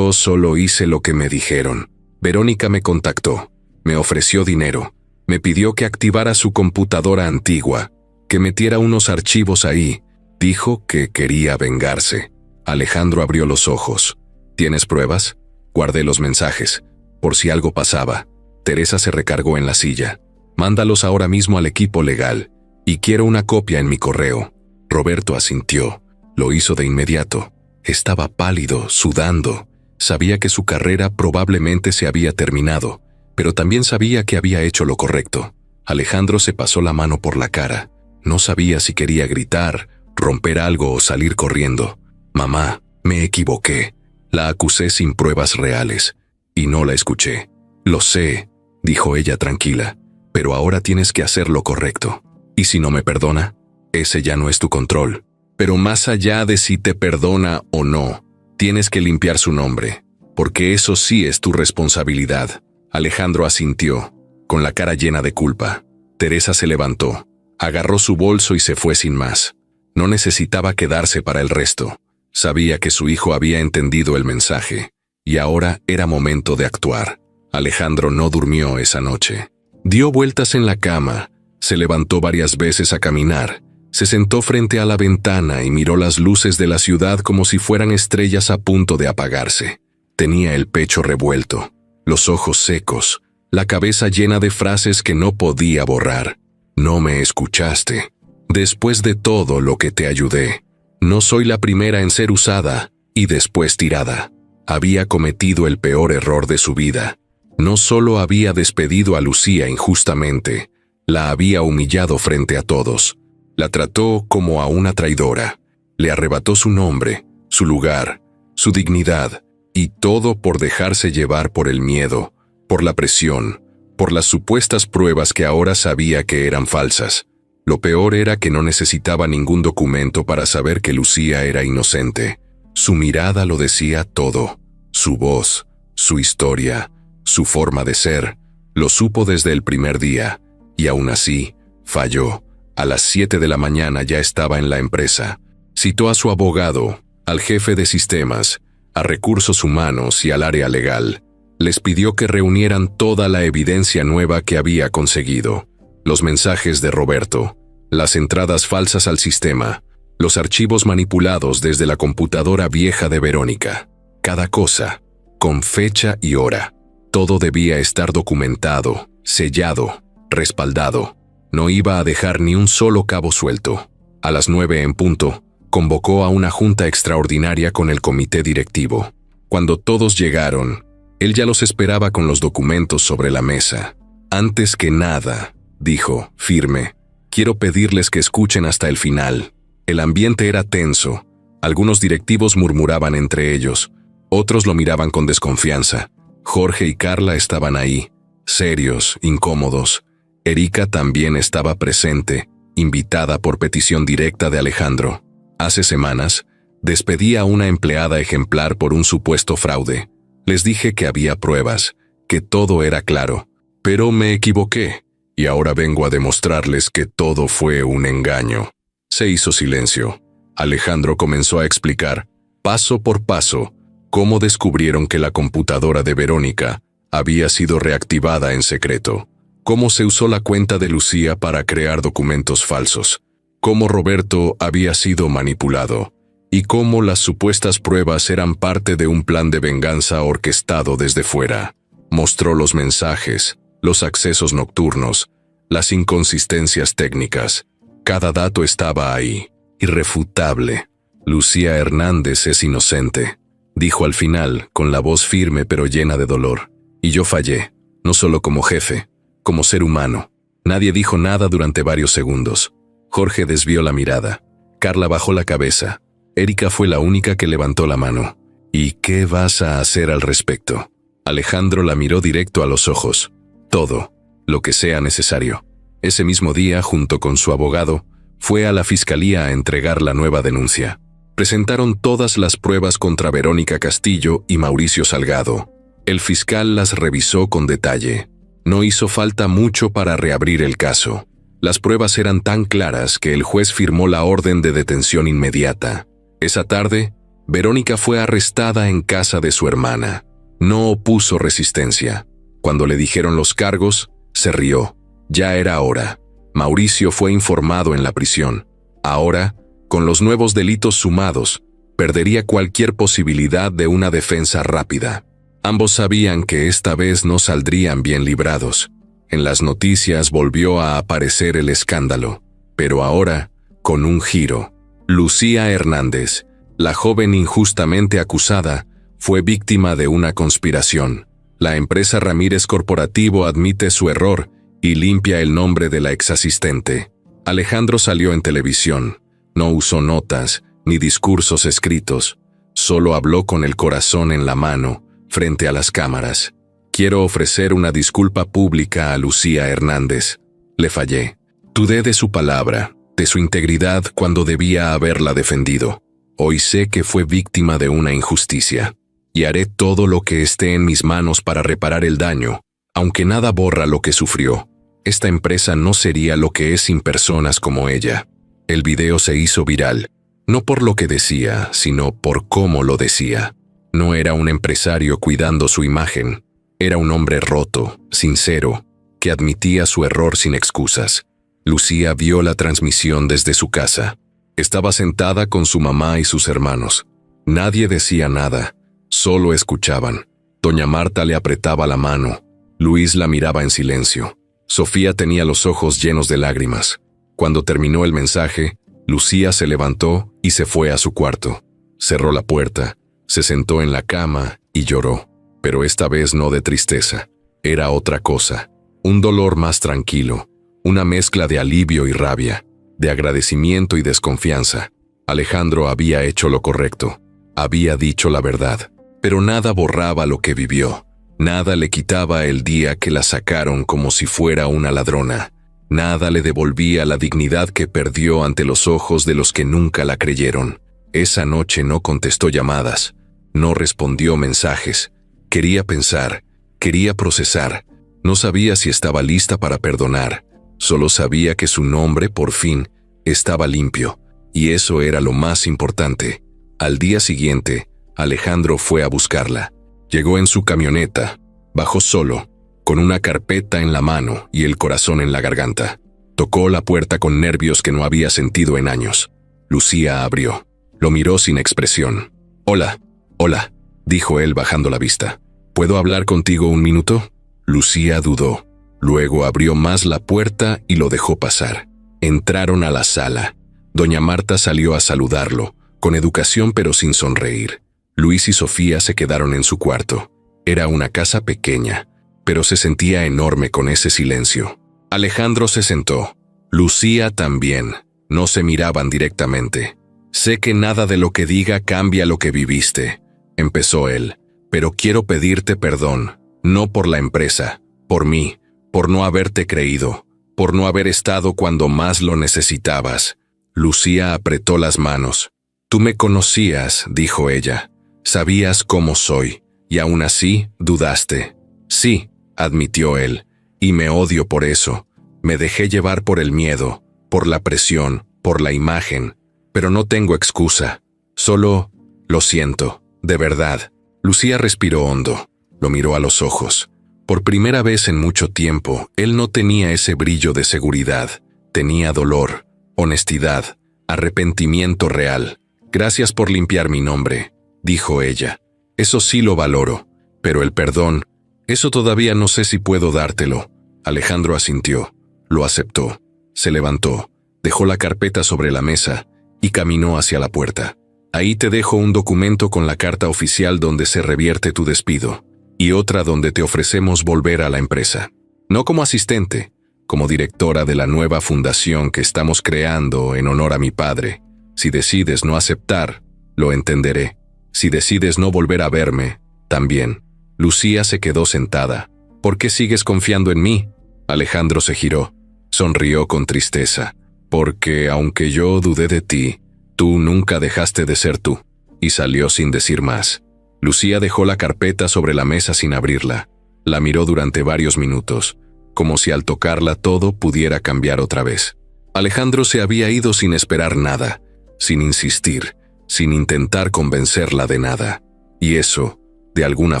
solo hice lo que me dijeron. Verónica me contactó. Me ofreció dinero. Me pidió que activara su computadora antigua, que metiera unos archivos ahí. Dijo que quería vengarse. Alejandro abrió los ojos. ¿Tienes pruebas? Guardé los mensajes, por si algo pasaba. Teresa se recargó en la silla. Mándalos ahora mismo al equipo legal, y quiero una copia en mi correo. Roberto asintió. Lo hizo de inmediato. Estaba pálido, sudando. Sabía que su carrera probablemente se había terminado, pero también sabía que había hecho lo correcto. Alejandro se pasó la mano por la cara. No sabía si quería gritar, romper algo o salir corriendo. «Mamá, me equivoqué. La acusé sin pruebas reales, y no la escuché». «Lo sé», dijo ella tranquila, «pero ahora tienes que hacer lo correcto. ¿Y si no me perdona? Ese ya no es tu control. Pero más allá de si te perdona o no, tienes que limpiar su nombre, porque eso sí es tu responsabilidad». Alejandro asintió, con la cara llena de culpa. Teresa se levantó, agarró su bolso y se fue sin más. No necesitaba quedarse para el resto. Sabía que su hijo había entendido el mensaje, y ahora era momento de actuar. Alejandro no durmió esa noche. Dio vueltas en la cama, se levantó varias veces a caminar, se sentó frente a la ventana y miró las luces de la ciudad como si fueran estrellas a punto de apagarse. Tenía el pecho revuelto, los ojos secos, la cabeza llena de frases que no podía borrar. «No me escuchaste. Después de todo lo que te ayudé. No soy la primera en ser usada y después tirada». Había cometido el peor error de su vida. No solo había despedido a Lucía injustamente, la había humillado frente a todos. La trató como a una traidora. Le arrebató su nombre, su lugar, su dignidad, y todo por dejarse llevar por el miedo, por la presión, por las supuestas pruebas que ahora sabía que eran falsas. Lo peor era que no necesitaba ningún documento para saber que Lucía era inocente. Su mirada lo decía todo. Su voz, su historia, su forma de ser. Lo supo desde el primer día, y aún así, falló. A las 7 de la mañana ya estaba en la empresa. Citó a su abogado, al jefe de sistemas, a recursos humanos y al área legal. Les pidió que reunieran toda la evidencia nueva que había conseguido. Los mensajes de Roberto, las entradas falsas al sistema, los archivos manipulados desde la computadora vieja de Verónica. Cada cosa, con fecha y hora. Todo debía estar documentado, sellado, respaldado. No iba a dejar ni un solo cabo suelto. A las 9 en punto, convocó a una junta extraordinaria con el comité directivo. Cuando todos llegaron, él ya los esperaba con los documentos sobre la mesa. «Antes que nada», dijo, firme, «quiero pedirles que escuchen hasta el final». El ambiente era tenso. Algunos directivos murmuraban entre ellos. Otros lo miraban con desconfianza. Jorge y Carla estaban ahí, serios, incómodos. Erika también estaba presente, invitada por petición directa de Alejandro. Hace semanas, despedí a una empleada ejemplar por un supuesto fraude. Les dije que había pruebas, que todo era claro, pero me equivoqué, y ahora vengo a demostrarles que todo fue un engaño. Se hizo silencio. Alejandro comenzó a explicar, paso por paso, cómo descubrieron que la computadora de Verónica había sido reactivada en secreto, cómo se usó la cuenta de Lucía para crear documentos falsos, cómo Roberto había sido manipulado, y cómo las supuestas pruebas eran parte de un plan de venganza orquestado desde fuera. Mostró los mensajes, los accesos nocturnos, las inconsistencias técnicas. Cada dato estaba ahí, irrefutable. Lucía Hernández es inocente, dijo al final, con la voz firme pero llena de dolor. Y yo fallé, no solo como jefe, como ser humano. Nadie dijo nada durante varios segundos. Jorge desvió la mirada. Carla bajó la cabeza. Erika fue la única que levantó la mano. ¿Y qué vas a hacer al respecto? Alejandro la miró directo a los ojos. Todo, lo que sea necesario. Ese mismo día, junto con su abogado, fue a la fiscalía a entregar la nueva denuncia. Presentaron todas las pruebas contra Verónica Castillo y Mauricio Salgado. El fiscal las revisó con detalle. No hizo falta mucho para reabrir el caso. Las pruebas eran tan claras que el juez firmó la orden de detención inmediata. Esa tarde, Verónica fue arrestada en casa de su hermana. No opuso resistencia. Cuando le dijeron los cargos, se rió. Ya era hora. Mauricio fue informado en la prisión. Ahora, con los nuevos delitos sumados, perdería cualquier posibilidad de una defensa rápida. Ambos sabían que esta vez no saldrían bien librados. En las noticias volvió a aparecer el escándalo, pero ahora, con un giro. Lucía Hernández, la joven injustamente acusada, fue víctima de una conspiración. La empresa Ramírez Corporativo admite su error y limpia el nombre de la exasistente. Alejandro salió en televisión. No usó notas ni discursos escritos. Solo habló con el corazón en la mano, frente a las cámaras. Quiero ofrecer una disculpa pública a Lucía Hernández. Le fallé. Dudé de su palabra, de su integridad cuando debía haberla defendido. Hoy sé que fue víctima de una injusticia. Y haré todo lo que esté en mis manos para reparar el daño, aunque nada borra lo que sufrió. Esta empresa no sería lo que es sin personas como ella. El video se hizo viral, no por lo que decía, sino por cómo lo decía. No era un empresario cuidando su imagen. Era un hombre roto, sincero, que admitía su error sin excusas. Lucía vio la transmisión desde su casa. Estaba sentada con su mamá y sus hermanos. Nadie decía nada, solo escuchaban. Doña Marta le apretaba la mano. Luis la miraba en silencio. Sofía tenía los ojos llenos de lágrimas. Cuando terminó el mensaje, Lucía se levantó y se fue a su cuarto. Cerró la puerta, se sentó en la cama y lloró. Pero esta vez no de tristeza. Era otra cosa. Un dolor más tranquilo. Una mezcla de alivio y rabia, de agradecimiento y desconfianza. Alejandro había hecho lo correcto. Había dicho la verdad. Pero nada borraba lo que vivió. Nada le quitaba el día que la sacaron como si fuera una ladrona. Nada le devolvía la dignidad que perdió ante los ojos de los que nunca la creyeron. Esa noche no contestó llamadas. No respondió mensajes. Quería pensar, quería procesar. No sabía si estaba lista para perdonar. Solo sabía que su nombre, por fin, estaba limpio. Y eso era lo más importante. Al día siguiente, Alejandro fue a buscarla. Llegó en su camioneta. Bajó solo, con una carpeta en la mano y el corazón en la garganta. Tocó la puerta con nervios que no había sentido en años. Lucía abrió. Lo miró sin expresión. «Hola, hola», dijo él bajando la vista. «¿Puedo hablar contigo un minuto?» Lucía dudó. Luego abrió más la puerta y lo dejó pasar. Entraron a la sala. Doña Marta salió a saludarlo, con educación pero sin sonreír. Luis y Sofía se quedaron en su cuarto. Era una casa pequeña, pero se sentía enorme con ese silencio. Alejandro se sentó. Lucía también. No se miraban directamente. «Sé que nada de lo que diga cambia lo que viviste», empezó él. «Pero quiero pedirte perdón, no por la empresa, por mí, por no haberte creído, por no haber estado cuando más lo necesitabas». Lucía apretó las manos. «Tú me conocías», dijo ella. «Sabías cómo soy, y aún así dudaste». «Sí», admitió él, «y me odio por eso. Me dejé llevar por el miedo, por la presión, por la imagen. Pero no tengo excusa. Solo lo siento, de verdad». Lucía respiró hondo. Lo miró a los ojos. Por primera vez en mucho tiempo, él no tenía ese brillo de seguridad. Tenía dolor, honestidad, arrepentimiento real. «Gracias por limpiar mi nombre», dijo ella. «Eso sí lo valoro. Pero el perdón, eso todavía no sé si puedo dártelo». Alejandro asintió. Lo aceptó. Se levantó. Dejó la carpeta sobre la mesa y caminó hacia la puerta. Ahí te dejo un documento con la carta oficial donde se revierte tu despido, y otra donde te ofrecemos volver a la empresa. No como asistente, como directora de la nueva fundación que estamos creando en honor a mi padre. Si decides no aceptar, lo entenderé. Si decides no volver a verme, también. Lucía se quedó sentada. ¿Por qué sigues confiando en mí? Alejandro se giró. Sonrió con tristeza. Porque aunque yo dudé de ti, tú nunca dejaste de ser tú. Y salió sin decir más. Lucía dejó la carpeta sobre la mesa sin abrirla. La miró durante varios minutos, como si al tocarla todo pudiera cambiar otra vez. Alejandro se había ido sin esperar nada, sin insistir, sin intentar convencerla de nada. Y eso, de alguna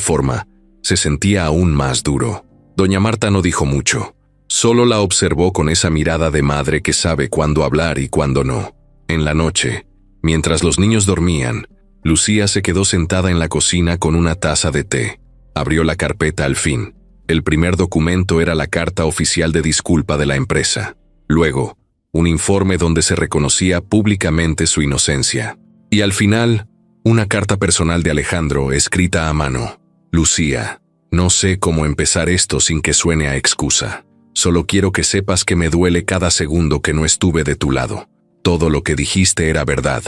forma, se sentía aún más duro. Doña Marta no dijo mucho. Solo la observó con esa mirada de madre que sabe cuándo hablar y cuándo no. En la noche, mientras los niños dormían, Lucía se quedó sentada en la cocina con una taza de té. Abrió la carpeta al fin. El primer documento era la carta oficial de disculpa de la empresa. Luego, un informe donde se reconocía públicamente su inocencia. Y al final, una carta personal de Alejandro escrita a mano. Lucía, no sé cómo empezar esto sin que suene a excusa. Solo quiero que sepas que me duele cada segundo que no estuve de tu lado. Todo lo que dijiste era verdad,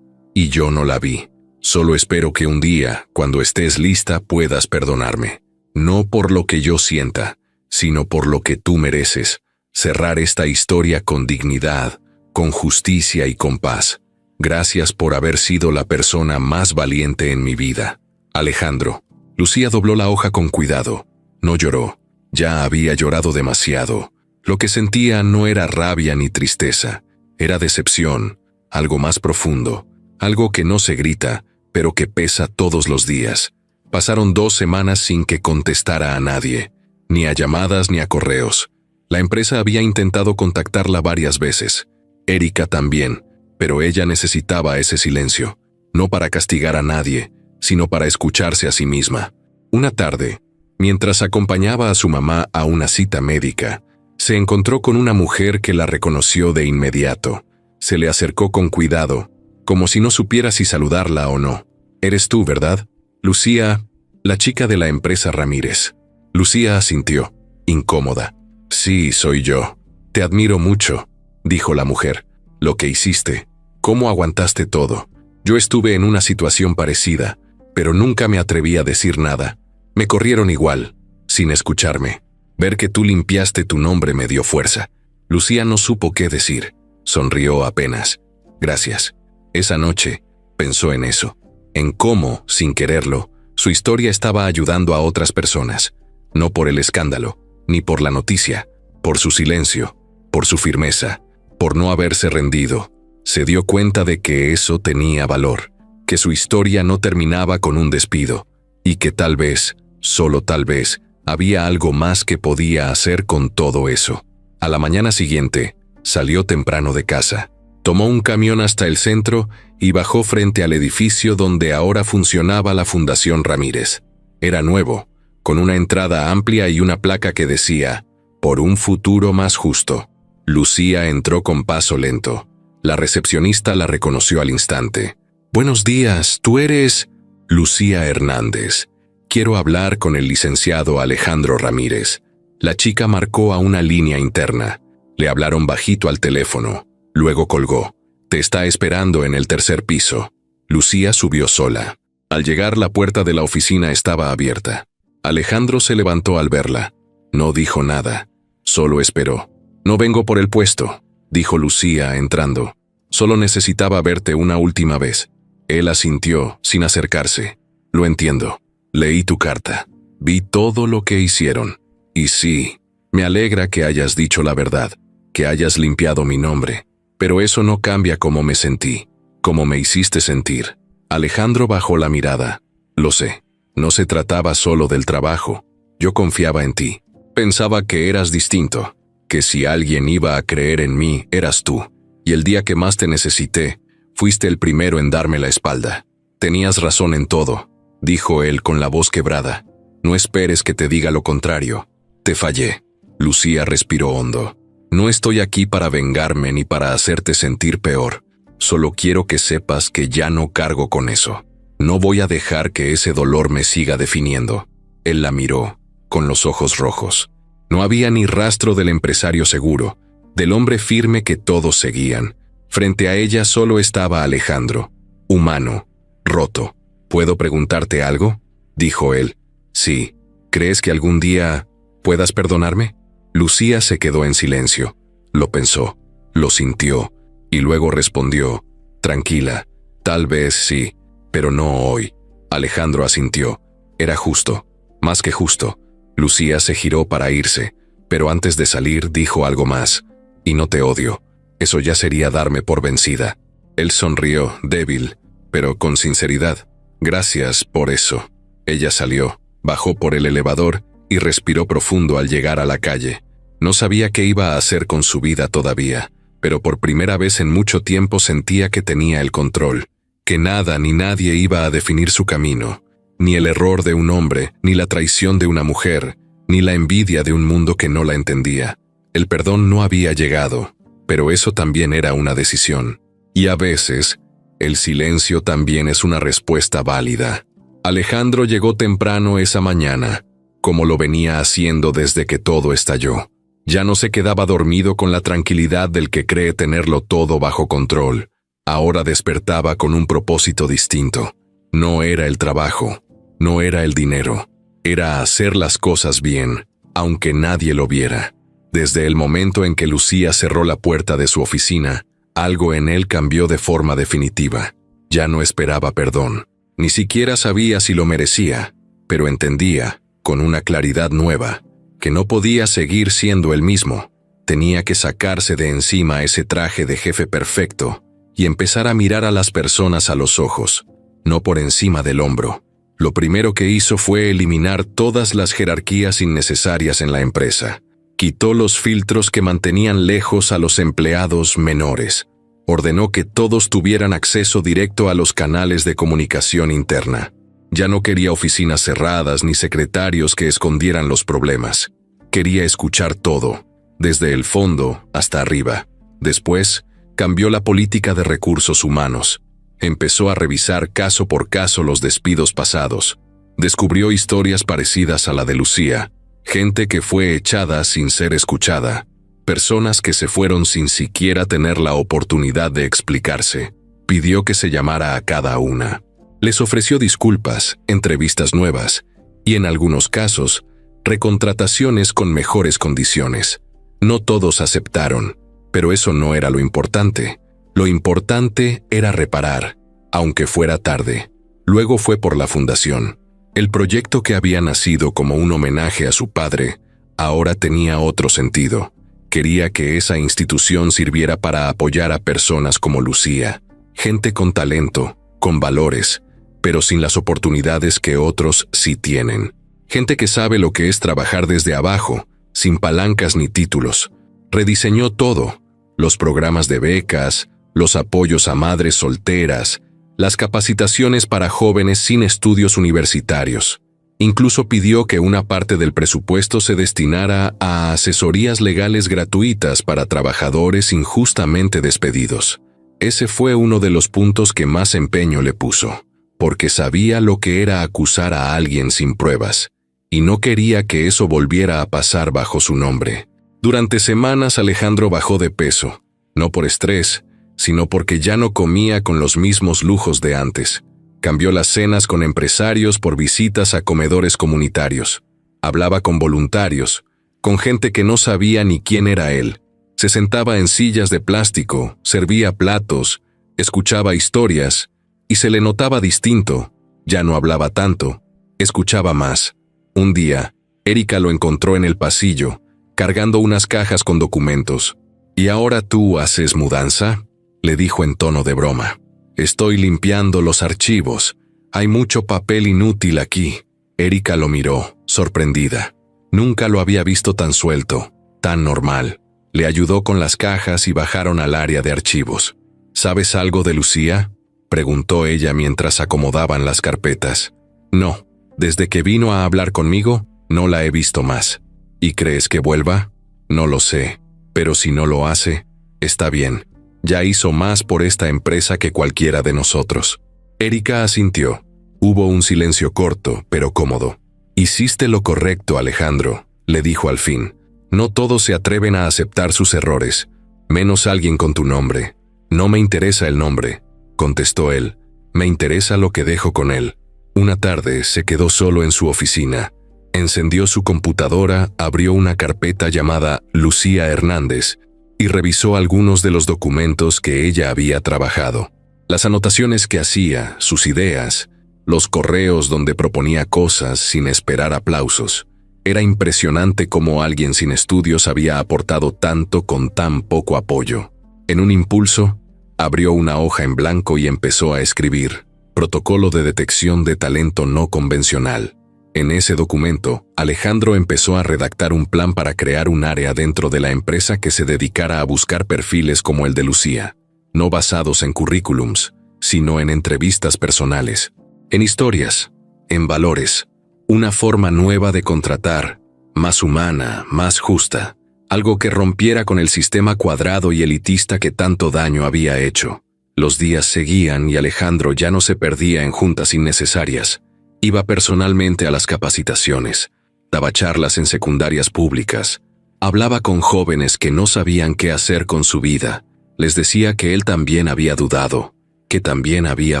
y yo no la vi. Solo espero que un día, cuando estés lista, puedas perdonarme. No por lo que yo sienta, sino por lo que tú mereces. Cerrar esta historia con dignidad, con justicia y con paz. Gracias por haber sido la persona más valiente en mi vida. Alejandro. Lucía dobló la hoja con cuidado. No lloró. Ya había llorado demasiado. Lo que sentía no era rabia ni tristeza. Era decepción, algo más profundo, algo que no se grita, pero que pesa todos los días. Pasaron 2 semanas sin que contestara a nadie, ni a llamadas ni a correos. La empresa había intentado contactarla varias veces. Erika también, pero ella necesitaba ese silencio, no para castigar a nadie, sino para escucharse a sí misma. Una tarde, mientras acompañaba a su mamá a una cita médica, se encontró con una mujer que la reconoció de inmediato. Se le acercó con cuidado, como si no supiera si saludarla o no. «Eres tú, ¿verdad? Lucía, la chica de la empresa Ramírez». Lucía asintió, incómoda. «Sí, soy yo. Te admiro mucho», dijo la mujer. «Lo que hiciste. ¿Cómo aguantaste todo? Yo estuve en una situación parecida, pero nunca me atreví a decir nada. Me corrieron igual, sin escucharme. Ver que tú limpiaste tu nombre me dio fuerza». Lucía no supo qué decir. Sonrió apenas. «Gracias». Esa noche, pensó en eso, en cómo, sin quererlo, su historia estaba ayudando a otras personas. No por el escándalo, ni por la noticia, por su silencio, por su firmeza, por no haberse rendido. Se dio cuenta de que eso tenía valor, que su historia no terminaba con un despido, y que tal vez, solo tal vez, había algo más que podía hacer con todo eso. A la mañana siguiente, salió temprano de casa. Tomó un camión hasta el centro y bajó frente al edificio donde ahora funcionaba la Fundación Ramírez. Era nuevo, con una entrada amplia y una placa que decía, «Por un futuro más justo». Lucía entró con paso lento. La recepcionista la reconoció al instante. «Buenos días, ¿tú eres...?» «Lucía Hernández. Quiero hablar con el licenciado Alejandro Ramírez». La chica marcó a una línea interna. Le hablaron bajito al teléfono. Luego colgó. «Te está esperando en el 3er piso». Lucía subió sola. Al llegar, la puerta de la oficina estaba abierta. Alejandro se levantó al verla. No dijo nada. Solo esperó. «No vengo por el puesto», dijo Lucía entrando. «Solo necesitaba verte una última vez». Él asintió, sin acercarse. «Lo entiendo. Leí tu carta. Vi todo lo que hicieron. Y sí, me alegra que hayas dicho la verdad, que hayas limpiado mi nombre. Pero eso no cambia cómo me sentí, cómo me hiciste sentir». Alejandro bajó la mirada. «Lo sé. No se trataba solo del trabajo. Yo confiaba en ti. Pensaba que eras distinto, que si alguien iba a creer en mí, eras tú. Y el día que más te necesité, fuiste el primero en darme la espalda. Tenías razón en todo», dijo él con la voz quebrada. «No esperes que te diga lo contrario. Te fallé». Lucía respiró hondo. «No estoy aquí para vengarme ni para hacerte sentir peor. Solo quiero que sepas que ya no cargo con eso. No voy a dejar que ese dolor me siga definiendo. Él la miró, con los ojos rojos. No había ni rastro del empresario seguro, del hombre firme que todos seguían. Frente a ella solo estaba Alejandro, humano, roto. ¿Puedo preguntarte algo?, dijo él. Sí. ¿Crees que algún día puedas perdonarme? Lucía se quedó en silencio. Lo pensó, lo sintió, y luego respondió, tranquila, tal vez sí, pero no hoy. Alejandro asintió. Era justo, más que justo. Lucía se giró para irse, pero antes de salir dijo algo más. Y no te odio. Eso ya sería darme por vencida. Él sonrió, débil, pero con sinceridad. Gracias por eso. Ella salió, bajó por el elevador y respiró profundo al llegar a la calle. No sabía qué iba a hacer con su vida todavía, pero por primera vez en mucho tiempo sentía que tenía el control, que nada ni nadie iba a definir su camino, ni el error de un hombre, ni la traición de una mujer, ni la envidia de un mundo que no la entendía. El perdón no había llegado, pero eso también era una decisión. Y a veces, el silencio también es una respuesta válida. Alejandro llegó temprano esa mañana, como lo venía haciendo desde que todo estalló. Ya no se quedaba dormido con la tranquilidad del que cree tenerlo todo bajo control. Ahora despertaba con un propósito distinto. No era el trabajo, no era el dinero, era hacer las cosas bien, aunque nadie lo viera. Desde el momento en que Lucía cerró la puerta de su oficina, algo en él cambió de forma definitiva. Ya no esperaba perdón. Ni siquiera sabía si lo merecía, pero entendía, con una claridad nueva, que no podía seguir siendo el mismo. Tenía que sacarse de encima ese traje de jefe perfecto y empezar a mirar a las personas a los ojos, no por encima del hombro. Lo primero que hizo fue eliminar todas las jerarquías innecesarias en la empresa. Quitó los filtros que mantenían lejos a los empleados menores. Ordenó que todos tuvieran acceso directo a los canales de comunicación interna. Ya no quería oficinas cerradas ni secretarios que escondieran los problemas. Quería escuchar todo, desde el fondo hasta arriba. Después, cambió la política de recursos humanos. Empezó a revisar caso por caso los despidos pasados. Descubrió historias parecidas a la de Lucía. Gente que fue echada sin ser escuchada. Personas que se fueron sin siquiera tener la oportunidad de explicarse. Pidió que se llamara a cada una. Les ofreció disculpas, entrevistas nuevas y, en algunos casos, recontrataciones con mejores condiciones. No todos aceptaron, pero eso no era lo importante. Lo importante era reparar, aunque fuera tarde. Luego fue por la fundación. El proyecto que había nacido como un homenaje a su padre, ahora tenía otro sentido. Quería que esa institución sirviera para apoyar a personas como Lucía, gente con talento, con valores, pero sin las oportunidades que otros sí tienen. Gente que sabe lo que es trabajar desde abajo, sin palancas ni títulos. Rediseñó todo: los programas de becas, los apoyos a madres solteras, las capacitaciones para jóvenes sin estudios universitarios. Incluso pidió que una parte del presupuesto se destinara a asesorías legales gratuitas para trabajadores injustamente despedidos. Ese fue uno de los puntos que más empeño le puso, porque sabía lo que era acusar a alguien sin pruebas, y no quería que eso volviera a pasar bajo su nombre. Durante semanas Alejandro bajó de peso, no por estrés, sino porque ya no comía con los mismos lujos de antes. Cambió las cenas con empresarios por visitas a comedores comunitarios. Hablaba con voluntarios, con gente que no sabía ni quién era él. Se sentaba en sillas de plástico, servía platos, escuchaba historias, y se le notaba distinto. Ya no hablaba tanto, escuchaba más. Un día, Erika lo encontró en el pasillo, cargando unas cajas con documentos. «¿Y ahora tú haces mudanza?», le dijo en tono de broma. «Estoy limpiando los archivos. Hay mucho papel inútil aquí». Erika lo miró, sorprendida. Nunca lo había visto tan suelto, tan normal. Le ayudó con las cajas y bajaron al área de archivos. «¿Sabes algo de Lucía?», preguntó ella mientras acomodaban las carpetas. «No, desde que vino a hablar conmigo, no la he visto más». «¿Y crees que vuelva?». «No lo sé, pero si no lo hace, está bien. Ya hizo más por esta empresa que cualquiera de nosotros. Erika asintió. Hubo un silencio corto, pero cómodo. Hiciste lo correcto, Alejandro, le dijo al fin. No todos se atreven a aceptar sus errores, menos alguien con tu nombre. No me interesa el nombre, contestó él. Me interesa lo que dejo con él. Una tarde se quedó solo en su oficina. Encendió su computadora, abrió una carpeta llamada Lucía Hernández y revisó algunos de los documentos que ella había trabajado. Las anotaciones que hacía, sus ideas, los correos donde proponía cosas sin esperar aplausos. Era impresionante cómo alguien sin estudios había aportado tanto con tan poco apoyo. En un impulso, abrió una hoja en blanco y empezó a escribir: Protocolo de detección de talento no convencional. En ese documento, Alejandro empezó a redactar un plan para crear un área dentro de la empresa que se dedicara a buscar perfiles como el de Lucía, no basados en currículums, sino en entrevistas personales, en historias, en valores, una forma nueva de contratar, más humana, más justa, algo que rompiera con el sistema cuadrado y elitista que tanto daño había hecho. Los días seguían y Alejandro ya no se perdía en juntas innecesarias. Iba personalmente a las capacitaciones, daba charlas en secundarias públicas, hablaba con jóvenes que no sabían qué hacer con su vida, les decía que él también había dudado, que también había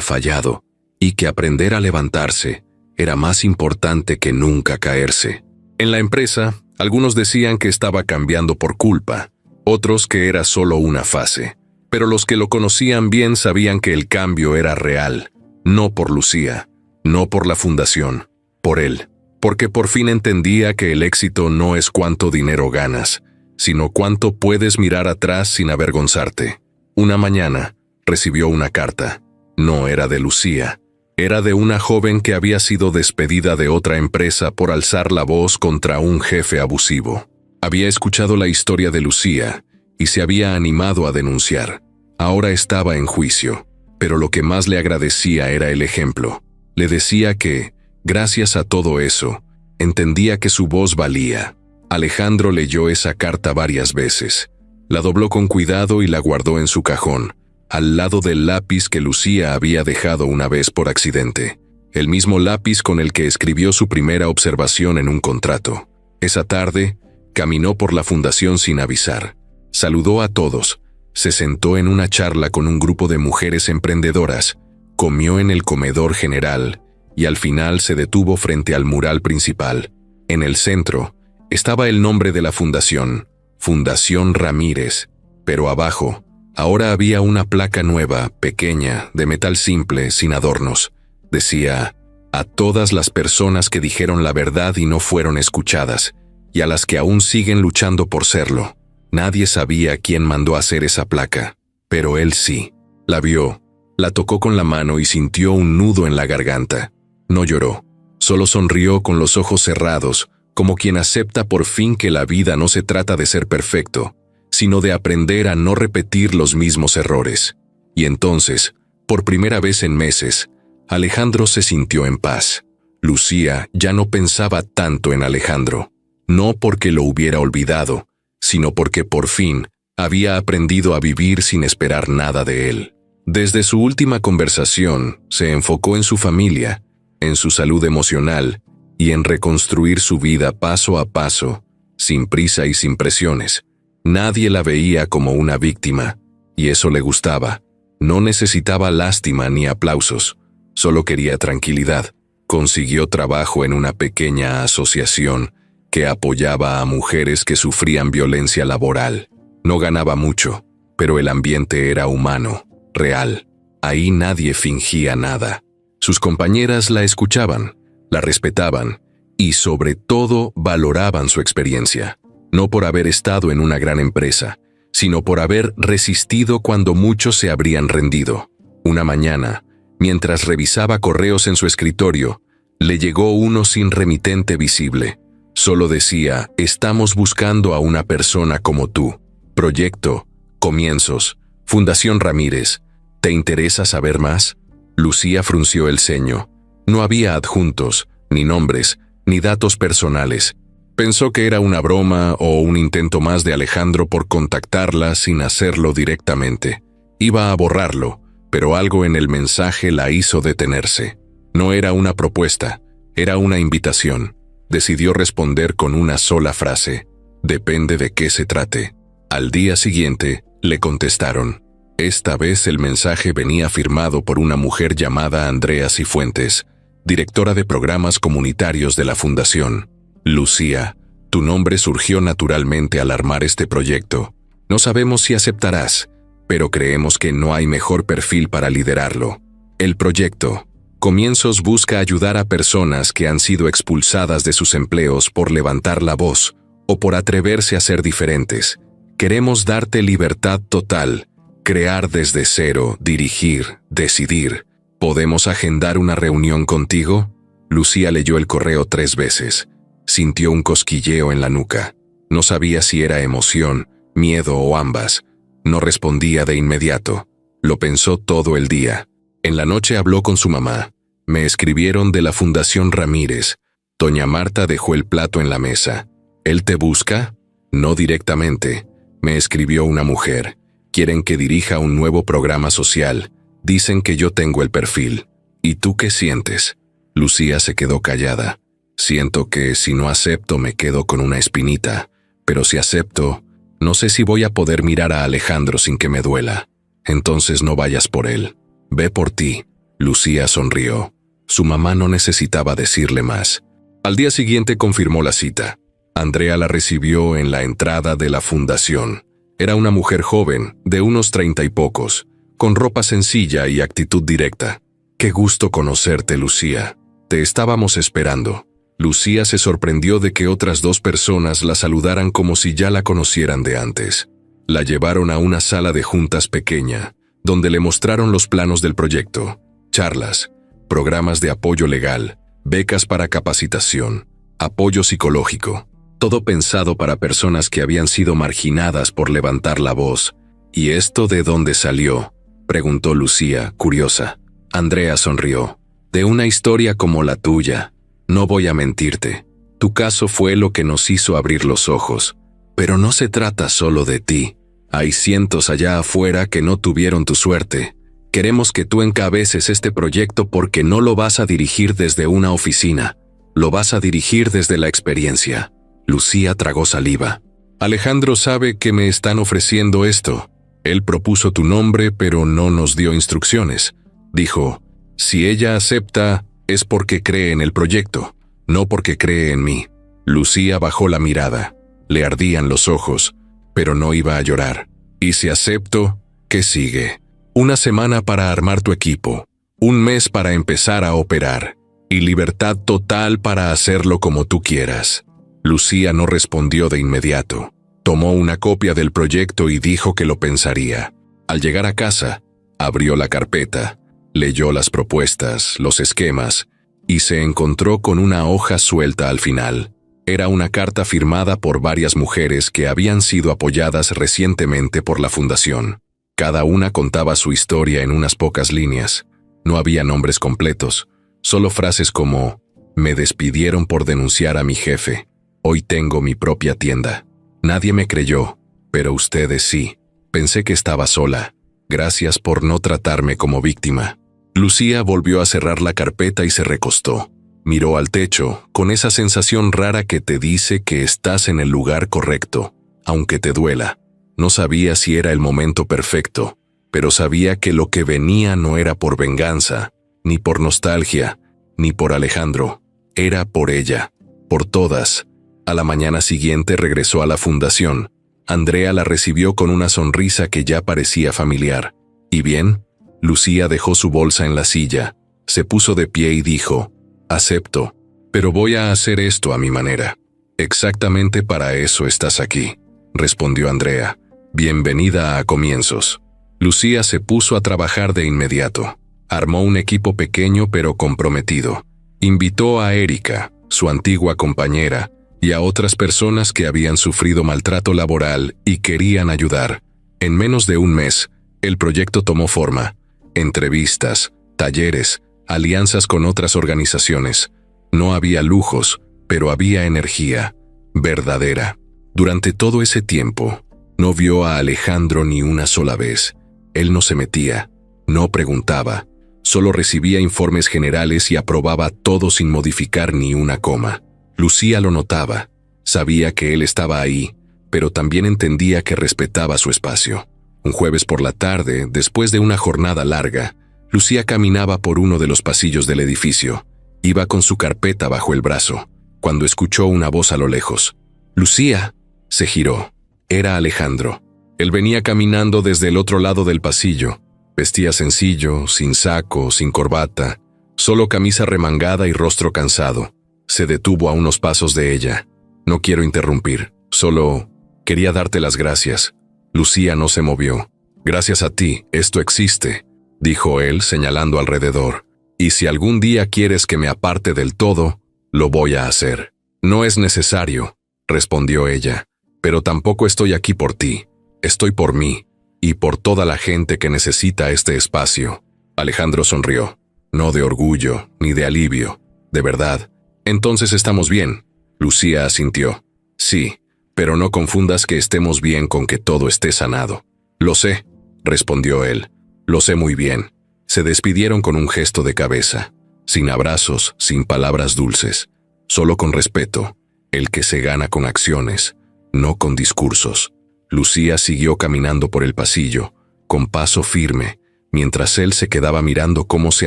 fallado, y que aprender a levantarse era más importante que nunca caerse. En la empresa, algunos decían que estaba cambiando por culpa, otros que era solo una fase, pero los que lo conocían bien sabían que el cambio era real, no por Lucía, no por la fundación, por él, porque por fin entendía que el éxito no es cuánto dinero ganas, sino cuánto puedes mirar atrás sin avergonzarte. Una mañana, recibió una carta. No era de Lucía, era de una joven que había sido despedida de otra empresa por alzar la voz contra un jefe abusivo. Había escuchado la historia de Lucía y se había animado a denunciar. Ahora estaba en juicio, pero lo que más le agradecía era el ejemplo. Le decía que, gracias a todo eso, entendía que su voz valía. Alejandro leyó esa carta varias veces. La dobló con cuidado y la guardó en su cajón, al lado del lápiz que Lucía había dejado una vez por accidente. El mismo lápiz con el que escribió su primera observación en un contrato. Esa tarde, caminó por la fundación sin avisar. Saludó a todos. Se sentó en una charla con un grupo de mujeres emprendedoras. Comió en el comedor general y al final se detuvo frente al mural principal. En el centro estaba el nombre de la fundación, Fundación Ramírez, pero abajo ahora había una placa nueva, pequeña, de metal simple, sin adornos. Decía: a todas las personas que dijeron la verdad y no fueron escuchadas, y a las que aún siguen luchando por serlo. Nadie sabía quién mandó hacer esa placa, pero él sí. La vio. La tocó con la mano y sintió un nudo en la garganta. No lloró, solo sonrió con los ojos cerrados, como quien acepta por fin que la vida no se trata de ser perfecto, sino de aprender a no repetir los mismos errores. Y entonces, por primera vez en meses, Alejandro se sintió en paz. Lucía ya no pensaba tanto en Alejandro, no porque lo hubiera olvidado, sino porque por fin había aprendido a vivir sin esperar nada de él. Desde su última conversación, se enfocó en su familia, en su salud emocional y en reconstruir su vida paso a paso, sin prisa y sin presiones. Nadie la veía como una víctima, y eso le gustaba. No necesitaba lástima ni aplausos, solo quería tranquilidad. Consiguió trabajo en una pequeña asociación que apoyaba a mujeres que sufrían violencia laboral. No ganaba mucho, pero el ambiente era humano. Real. Ahí nadie fingía nada. Sus compañeras la escuchaban, la respetaban y sobre todo valoraban su experiencia, no por haber estado en una gran empresa, sino por haber resistido cuando muchos se habrían rendido. Una mañana, mientras revisaba correos en su escritorio, le llegó uno sin remitente visible. Solo decía: estamos buscando a una persona como tú. Proyecto, comienzos, Fundación Ramírez. ¿Te interesa saber más? Lucía frunció el ceño. No había adjuntos, ni nombres, ni datos personales. Pensó que era una broma o un intento más de Alejandro por contactarla sin hacerlo directamente. Iba a borrarlo, pero algo en el mensaje la hizo detenerse. No era una propuesta, era una invitación. Decidió responder con una sola frase: depende de qué se trate. Al día siguiente, le contestaron. Esta vez el mensaje venía firmado por una mujer llamada Andrea Cifuentes, directora de programas comunitarios de la Fundación. Lucía, tu nombre surgió naturalmente al armar este proyecto. No sabemos si aceptarás, pero creemos que no hay mejor perfil para liderarlo. El proyecto Comienzos busca ayudar a personas que han sido expulsadas de sus empleos por levantar la voz o por atreverse a ser diferentes. Queremos darte libertad total, crear desde cero, dirigir, decidir. ¿Podemos agendar una reunión contigo? Lucía leyó el correo 3 veces. Sintió un cosquilleo en la nuca. No sabía si era emoción, miedo o ambas. No respondía de inmediato. Lo pensó todo el día. En la noche habló con su mamá. Me escribieron de la Fundación Ramírez. Doña Marta dejó el plato en la mesa. ¿Él te busca? No directamente. Me escribió una mujer. Quieren que dirija un nuevo programa social. Dicen que yo tengo el perfil. ¿Y tú qué sientes? Lucía se quedó callada. Siento que si no acepto me quedo con una espinita. Pero si acepto, no sé si voy a poder mirar a Alejandro sin que me duela. Entonces no vayas por él. Ve por ti. Lucía sonrió. Su mamá no necesitaba decirle más. Al día siguiente confirmó la cita. Andrea la recibió en la entrada de la fundación. Era una mujer joven, de unos 30 y pocos, con ropa sencilla y actitud directa. «Qué gusto conocerte, Lucía. Te estábamos esperando». Lucía se sorprendió de que otras 2 personas la saludaran como si ya la conocieran de antes. La llevaron a una sala de juntas pequeña, donde le mostraron los planos del proyecto, charlas, programas de apoyo legal, becas para capacitación, apoyo psicológico. Todo pensado para personas que habían sido marginadas por levantar la voz. ¿Y esto de dónde salió?, preguntó Lucía, curiosa. Andrea sonrió. De una historia como la tuya. No voy a mentirte. Tu caso fue lo que nos hizo abrir los ojos. Pero no se trata solo de ti. Hay cientos allá afuera que no tuvieron tu suerte. Queremos que tú encabeces este proyecto porque no lo vas a dirigir desde una oficina. Lo vas a dirigir desde la experiencia. Lucía tragó saliva. Alejandro sabe que me están ofreciendo esto. Él propuso tu nombre, pero no nos dio instrucciones. Dijo, si ella acepta, es porque cree en el proyecto, no porque cree en mí. Lucía bajó la mirada. Le ardían los ojos, pero no iba a llorar. Y si acepto, ¿qué sigue? 1 semana para armar tu equipo, 1 mes para empezar a operar, y libertad total para hacerlo como tú quieras. Lucía no respondió de inmediato. Tomó una copia del proyecto y dijo que lo pensaría. Al llegar a casa, abrió la carpeta, leyó las propuestas, los esquemas, y se encontró con una hoja suelta al final. Era una carta firmada por varias mujeres que habían sido apoyadas recientemente por la fundación. Cada una contaba su historia en unas pocas líneas. No había nombres completos, solo frases como: me despidieron por denunciar a mi jefe. Hoy tengo mi propia tienda. Nadie me creyó, pero ustedes sí. Pensé que estaba sola. Gracias por no tratarme como víctima. Lucía volvió a cerrar la carpeta y se recostó. Miró al techo, con esa sensación rara que te dice que estás en el lugar correcto, aunque te duela. No sabía si era el momento perfecto, pero sabía que lo que venía no era por venganza, ni por nostalgia, ni por Alejandro. Era por ella, por todas. A la mañana siguiente regresó a la fundación. Andrea la recibió con una sonrisa que ya parecía familiar. ¿Y bien? Lucía dejó su bolsa en la silla, se puso de pie y dijo: acepto, pero voy a hacer esto a mi manera. Exactamente para eso estás aquí, respondió Andrea. Bienvenida a Comienzos. Lucía se puso a trabajar de inmediato. Armó un equipo pequeño pero comprometido. Invitó a Erika, su antigua compañera, y a otras personas que habían sufrido maltrato laboral y querían ayudar. En menos de 1 mes, el proyecto tomó forma. Entrevistas, talleres, alianzas con otras organizaciones. No había lujos, pero había energía, verdadera. Durante todo ese tiempo, no vio a Alejandro ni una sola vez. Él no se metía, no preguntaba, solo recibía informes generales y aprobaba todo sin modificar ni una coma. Lucía lo notaba, sabía que él estaba ahí, pero también entendía que respetaba su espacio. Un jueves por la tarde, después de una jornada larga, Lucía caminaba por uno de los pasillos del edificio. Iba con su carpeta bajo el brazo, cuando escuchó una voz a lo lejos. «Lucía», se giró. Era Alejandro. Él venía caminando desde el otro lado del pasillo. Vestía sencillo, sin saco, sin corbata, solo camisa remangada y rostro cansado. Se detuvo a unos pasos de ella. «No quiero interrumpir, solo quería darte las gracias». Lucía no se movió. «Gracias a ti, esto existe», dijo él señalando alrededor. «Y si algún día quieres que me aparte del todo, lo voy a hacer». «No es necesario», respondió ella, «pero tampoco estoy aquí por ti. Estoy por mí, y por toda la gente que necesita este espacio». Alejandro sonrió. No de orgullo, ni de alivio. De verdad. «Entonces estamos bien». Lucía asintió. «Sí, pero no confundas que estemos bien con que todo esté sanado». «Lo sé», respondió él. «Lo sé muy bien». Se despidieron con un gesto de cabeza, sin abrazos, sin palabras dulces, solo con respeto, el que se gana con acciones, no con discursos. Lucía siguió caminando por el pasillo, con paso firme, mientras él se quedaba mirando cómo se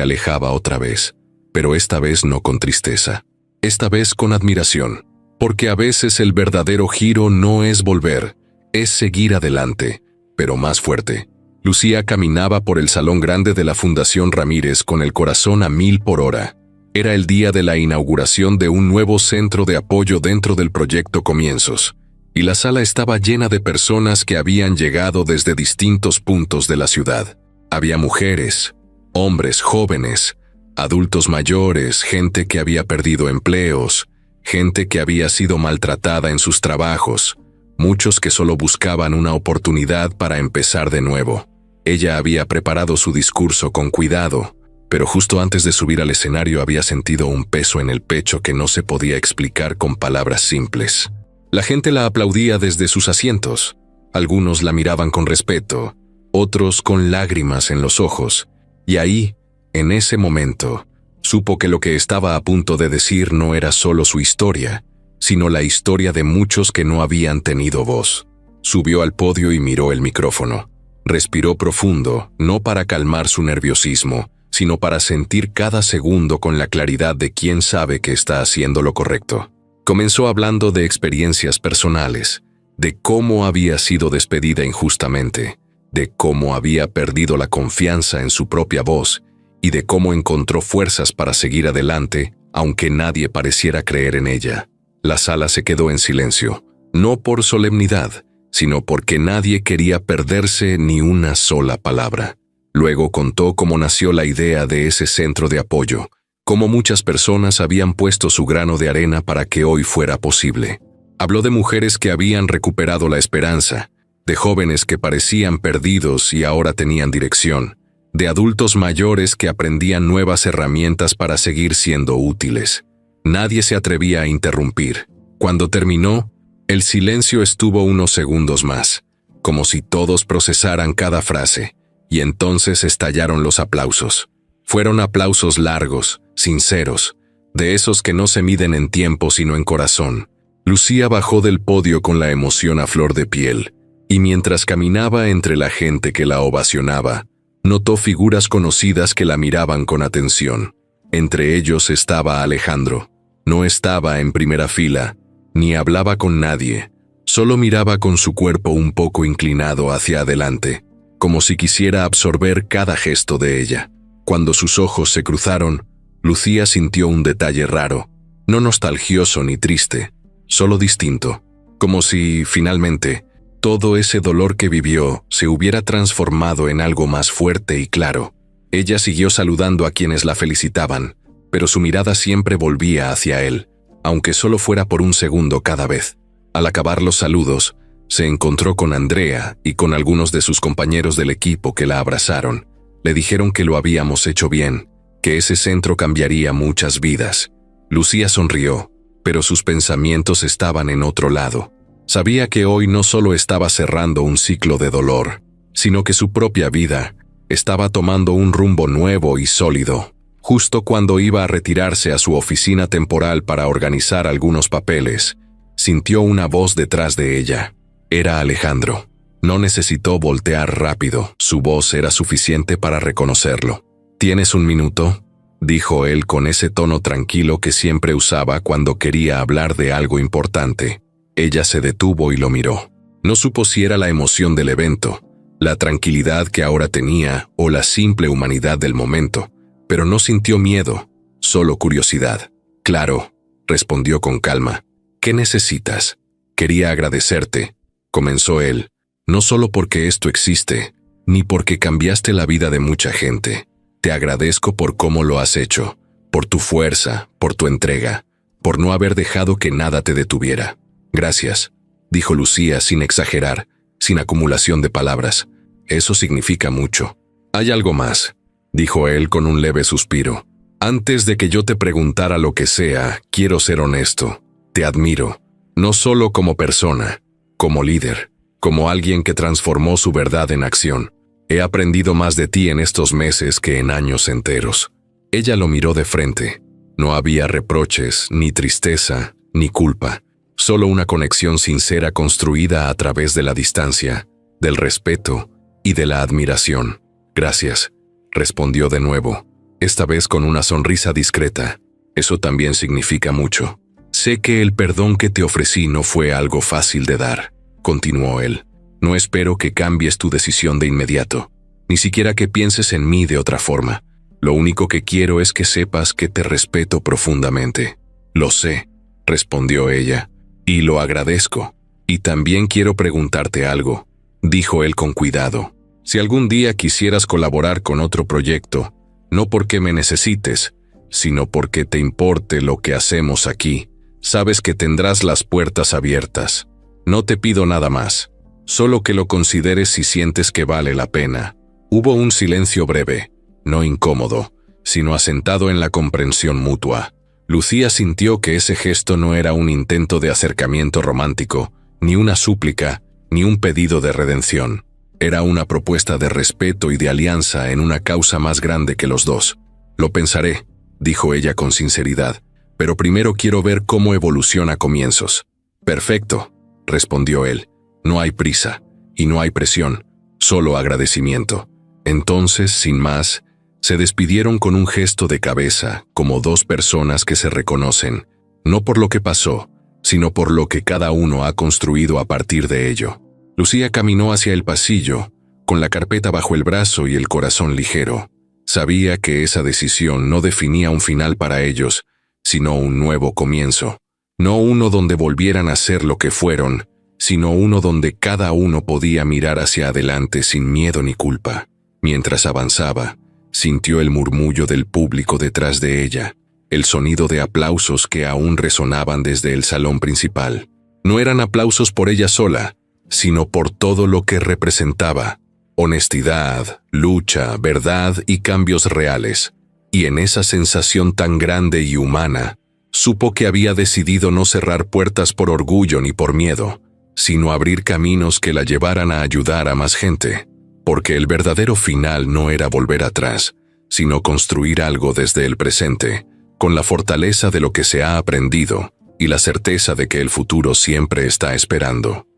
alejaba otra vez, pero esta vez no con tristeza, esta vez con admiración, porque a veces el verdadero giro no es volver, es seguir adelante, pero más fuerte. Lucía caminaba por el salón grande de la Fundación Ramírez con el corazón a 1000 por hora. Era el día de la inauguración de un nuevo centro de apoyo dentro del proyecto Comienzos, y la sala estaba llena de personas que habían llegado desde distintos puntos de la ciudad. Había mujeres, hombres jóvenes, adultos mayores, gente que había perdido empleos, gente que había sido maltratada en sus trabajos, muchos que solo buscaban una oportunidad para empezar de nuevo. Ella había preparado su discurso con cuidado, pero justo antes de subir al escenario había sentido un peso en el pecho que no se podía explicar con palabras simples. La gente la aplaudía desde sus asientos. Algunos la miraban con respeto, otros con lágrimas en los ojos, y ahí, en ese momento, supo que lo que estaba a punto de decir no era solo su historia, sino la historia de muchos que no habían tenido voz. Subió al podio y miró el micrófono. Respiró profundo, no para calmar su nerviosismo, sino para sentir cada segundo con la claridad de quien sabe que está haciendo lo correcto. Comenzó hablando de experiencias personales, de cómo había sido despedida injustamente, de cómo había perdido la confianza en su propia voz y de cómo encontró fuerzas para seguir adelante, aunque nadie pareciera creer en ella. La sala se quedó en silencio, no por solemnidad, sino porque nadie quería perderse ni una sola palabra. Luego contó cómo nació la idea de ese centro de apoyo, cómo muchas personas habían puesto su grano de arena para que hoy fuera posible. Habló de mujeres que habían recuperado la esperanza, de jóvenes que parecían perdidos y ahora tenían dirección, de adultos mayores que aprendían nuevas herramientas para seguir siendo útiles. Nadie se atrevía a interrumpir. Cuando terminó, el silencio estuvo unos segundos más, como si todos procesaran cada frase, y entonces estallaron los aplausos. Fueron aplausos largos, sinceros, de esos que no se miden en tiempo sino en corazón. Lucía bajó del podio con la emoción a flor de piel, y mientras caminaba entre la gente que la ovacionaba, notó figuras conocidas que la miraban con atención. Entre ellos estaba Alejandro. No estaba en primera fila, ni hablaba con nadie, solo miraba con su cuerpo un poco inclinado hacia adelante, como si quisiera absorber cada gesto de ella. Cuando sus ojos se cruzaron, Lucía sintió un detalle raro, no nostalgioso ni triste, solo distinto, como si, finalmente, todo ese dolor que vivió se hubiera transformado en algo más fuerte y claro. Ella siguió saludando a quienes la felicitaban, pero su mirada siempre volvía hacia él, aunque solo fuera por un segundo cada vez. Al acabar los saludos, se encontró con Andrea y con algunos de sus compañeros del equipo que la abrazaron. Le dijeron que lo habíamos hecho bien, que ese centro cambiaría muchas vidas. Lucía sonrió, pero sus pensamientos estaban en otro lado. Sabía que hoy no solo estaba cerrando un ciclo de dolor, sino que su propia vida estaba tomando un rumbo nuevo y sólido. Justo cuando iba a retirarse a su oficina temporal para organizar algunos papeles, sintió una voz detrás de ella. Era Alejandro. No necesitó voltear rápido, su voz era suficiente para reconocerlo. «¿Tienes un minuto?», dijo él con ese tono tranquilo que siempre usaba cuando quería hablar de algo importante. Ella se detuvo y lo miró. No supo si era la emoción del evento, la tranquilidad que ahora tenía o la simple humanidad del momento, pero no sintió miedo, solo curiosidad. «Claro», respondió con calma. «¿Qué necesitas?». «Quería agradecerte», comenzó él, «no solo porque esto existe, ni porque cambiaste la vida de mucha gente. Te agradezco por cómo lo has hecho, por tu fuerza, por tu entrega, por no haber dejado que nada te detuviera». «Gracias», dijo Lucía sin exagerar, sin acumulación de palabras. «Eso significa mucho». «Hay algo más», dijo él con un leve suspiro. «Antes de que yo te preguntara lo que sea, quiero ser honesto. Te admiro, no solo como persona, como líder, como alguien que transformó su verdad en acción. He aprendido más de ti en estos meses que en años enteros». Ella lo miró de frente. No había reproches, ni tristeza, ni culpa. Solo una conexión sincera construida a través de la distancia, del respeto y de la admiración. «Gracias», respondió de nuevo, esta vez con una sonrisa discreta. «Eso también significa mucho. Sé que el perdón que te ofrecí no fue algo fácil de dar», continuó él. «No espero que cambies tu decisión de inmediato, ni siquiera que pienses en mí de otra forma. Lo único que quiero es que sepas que te respeto profundamente». «Lo sé», respondió ella, «y lo agradezco. Y también quiero preguntarte algo», dijo él con cuidado. «Si algún día quisieras colaborar con otro proyecto, no porque me necesites, sino porque te importe lo que hacemos aquí, sabes que tendrás las puertas abiertas. No te pido nada más, solo que lo consideres si sientes que vale la pena». Hubo un silencio breve, no incómodo, sino asentado en la comprensión mutua. Lucía sintió que ese gesto no era un intento de acercamiento romántico, ni una súplica, ni un pedido de redención. Era una propuesta de respeto y de alianza en una causa más grande que los dos. «Lo pensaré», dijo ella con sinceridad, «pero primero quiero ver cómo evoluciona comienzos». «Perfecto», respondió él. «No hay prisa, y no hay presión, solo agradecimiento». Entonces, sin más, se despidieron con un gesto de cabeza, como dos personas que se reconocen, no por lo que pasó, sino por lo que cada uno ha construido a partir de ello. Lucía caminó hacia el pasillo, con la carpeta bajo el brazo y el corazón ligero. Sabía que esa decisión no definía un final para ellos, sino un nuevo comienzo. No uno donde volvieran a ser lo que fueron, sino uno donde cada uno podía mirar hacia adelante sin miedo ni culpa. Mientras avanzaba, sintió el murmullo del público detrás de ella, el sonido de aplausos que aún resonaban desde el salón principal. No eran aplausos por ella sola, sino por todo lo que representaba: honestidad, lucha, verdad y cambios reales. Y en esa sensación tan grande y humana, supo que había decidido no cerrar puertas por orgullo ni por miedo, sino abrir caminos que la llevaran a ayudar a más gente. Porque el verdadero final no era volver atrás, sino construir algo desde el presente, con la fortaleza de lo que se ha aprendido y la certeza de que el futuro siempre está esperando.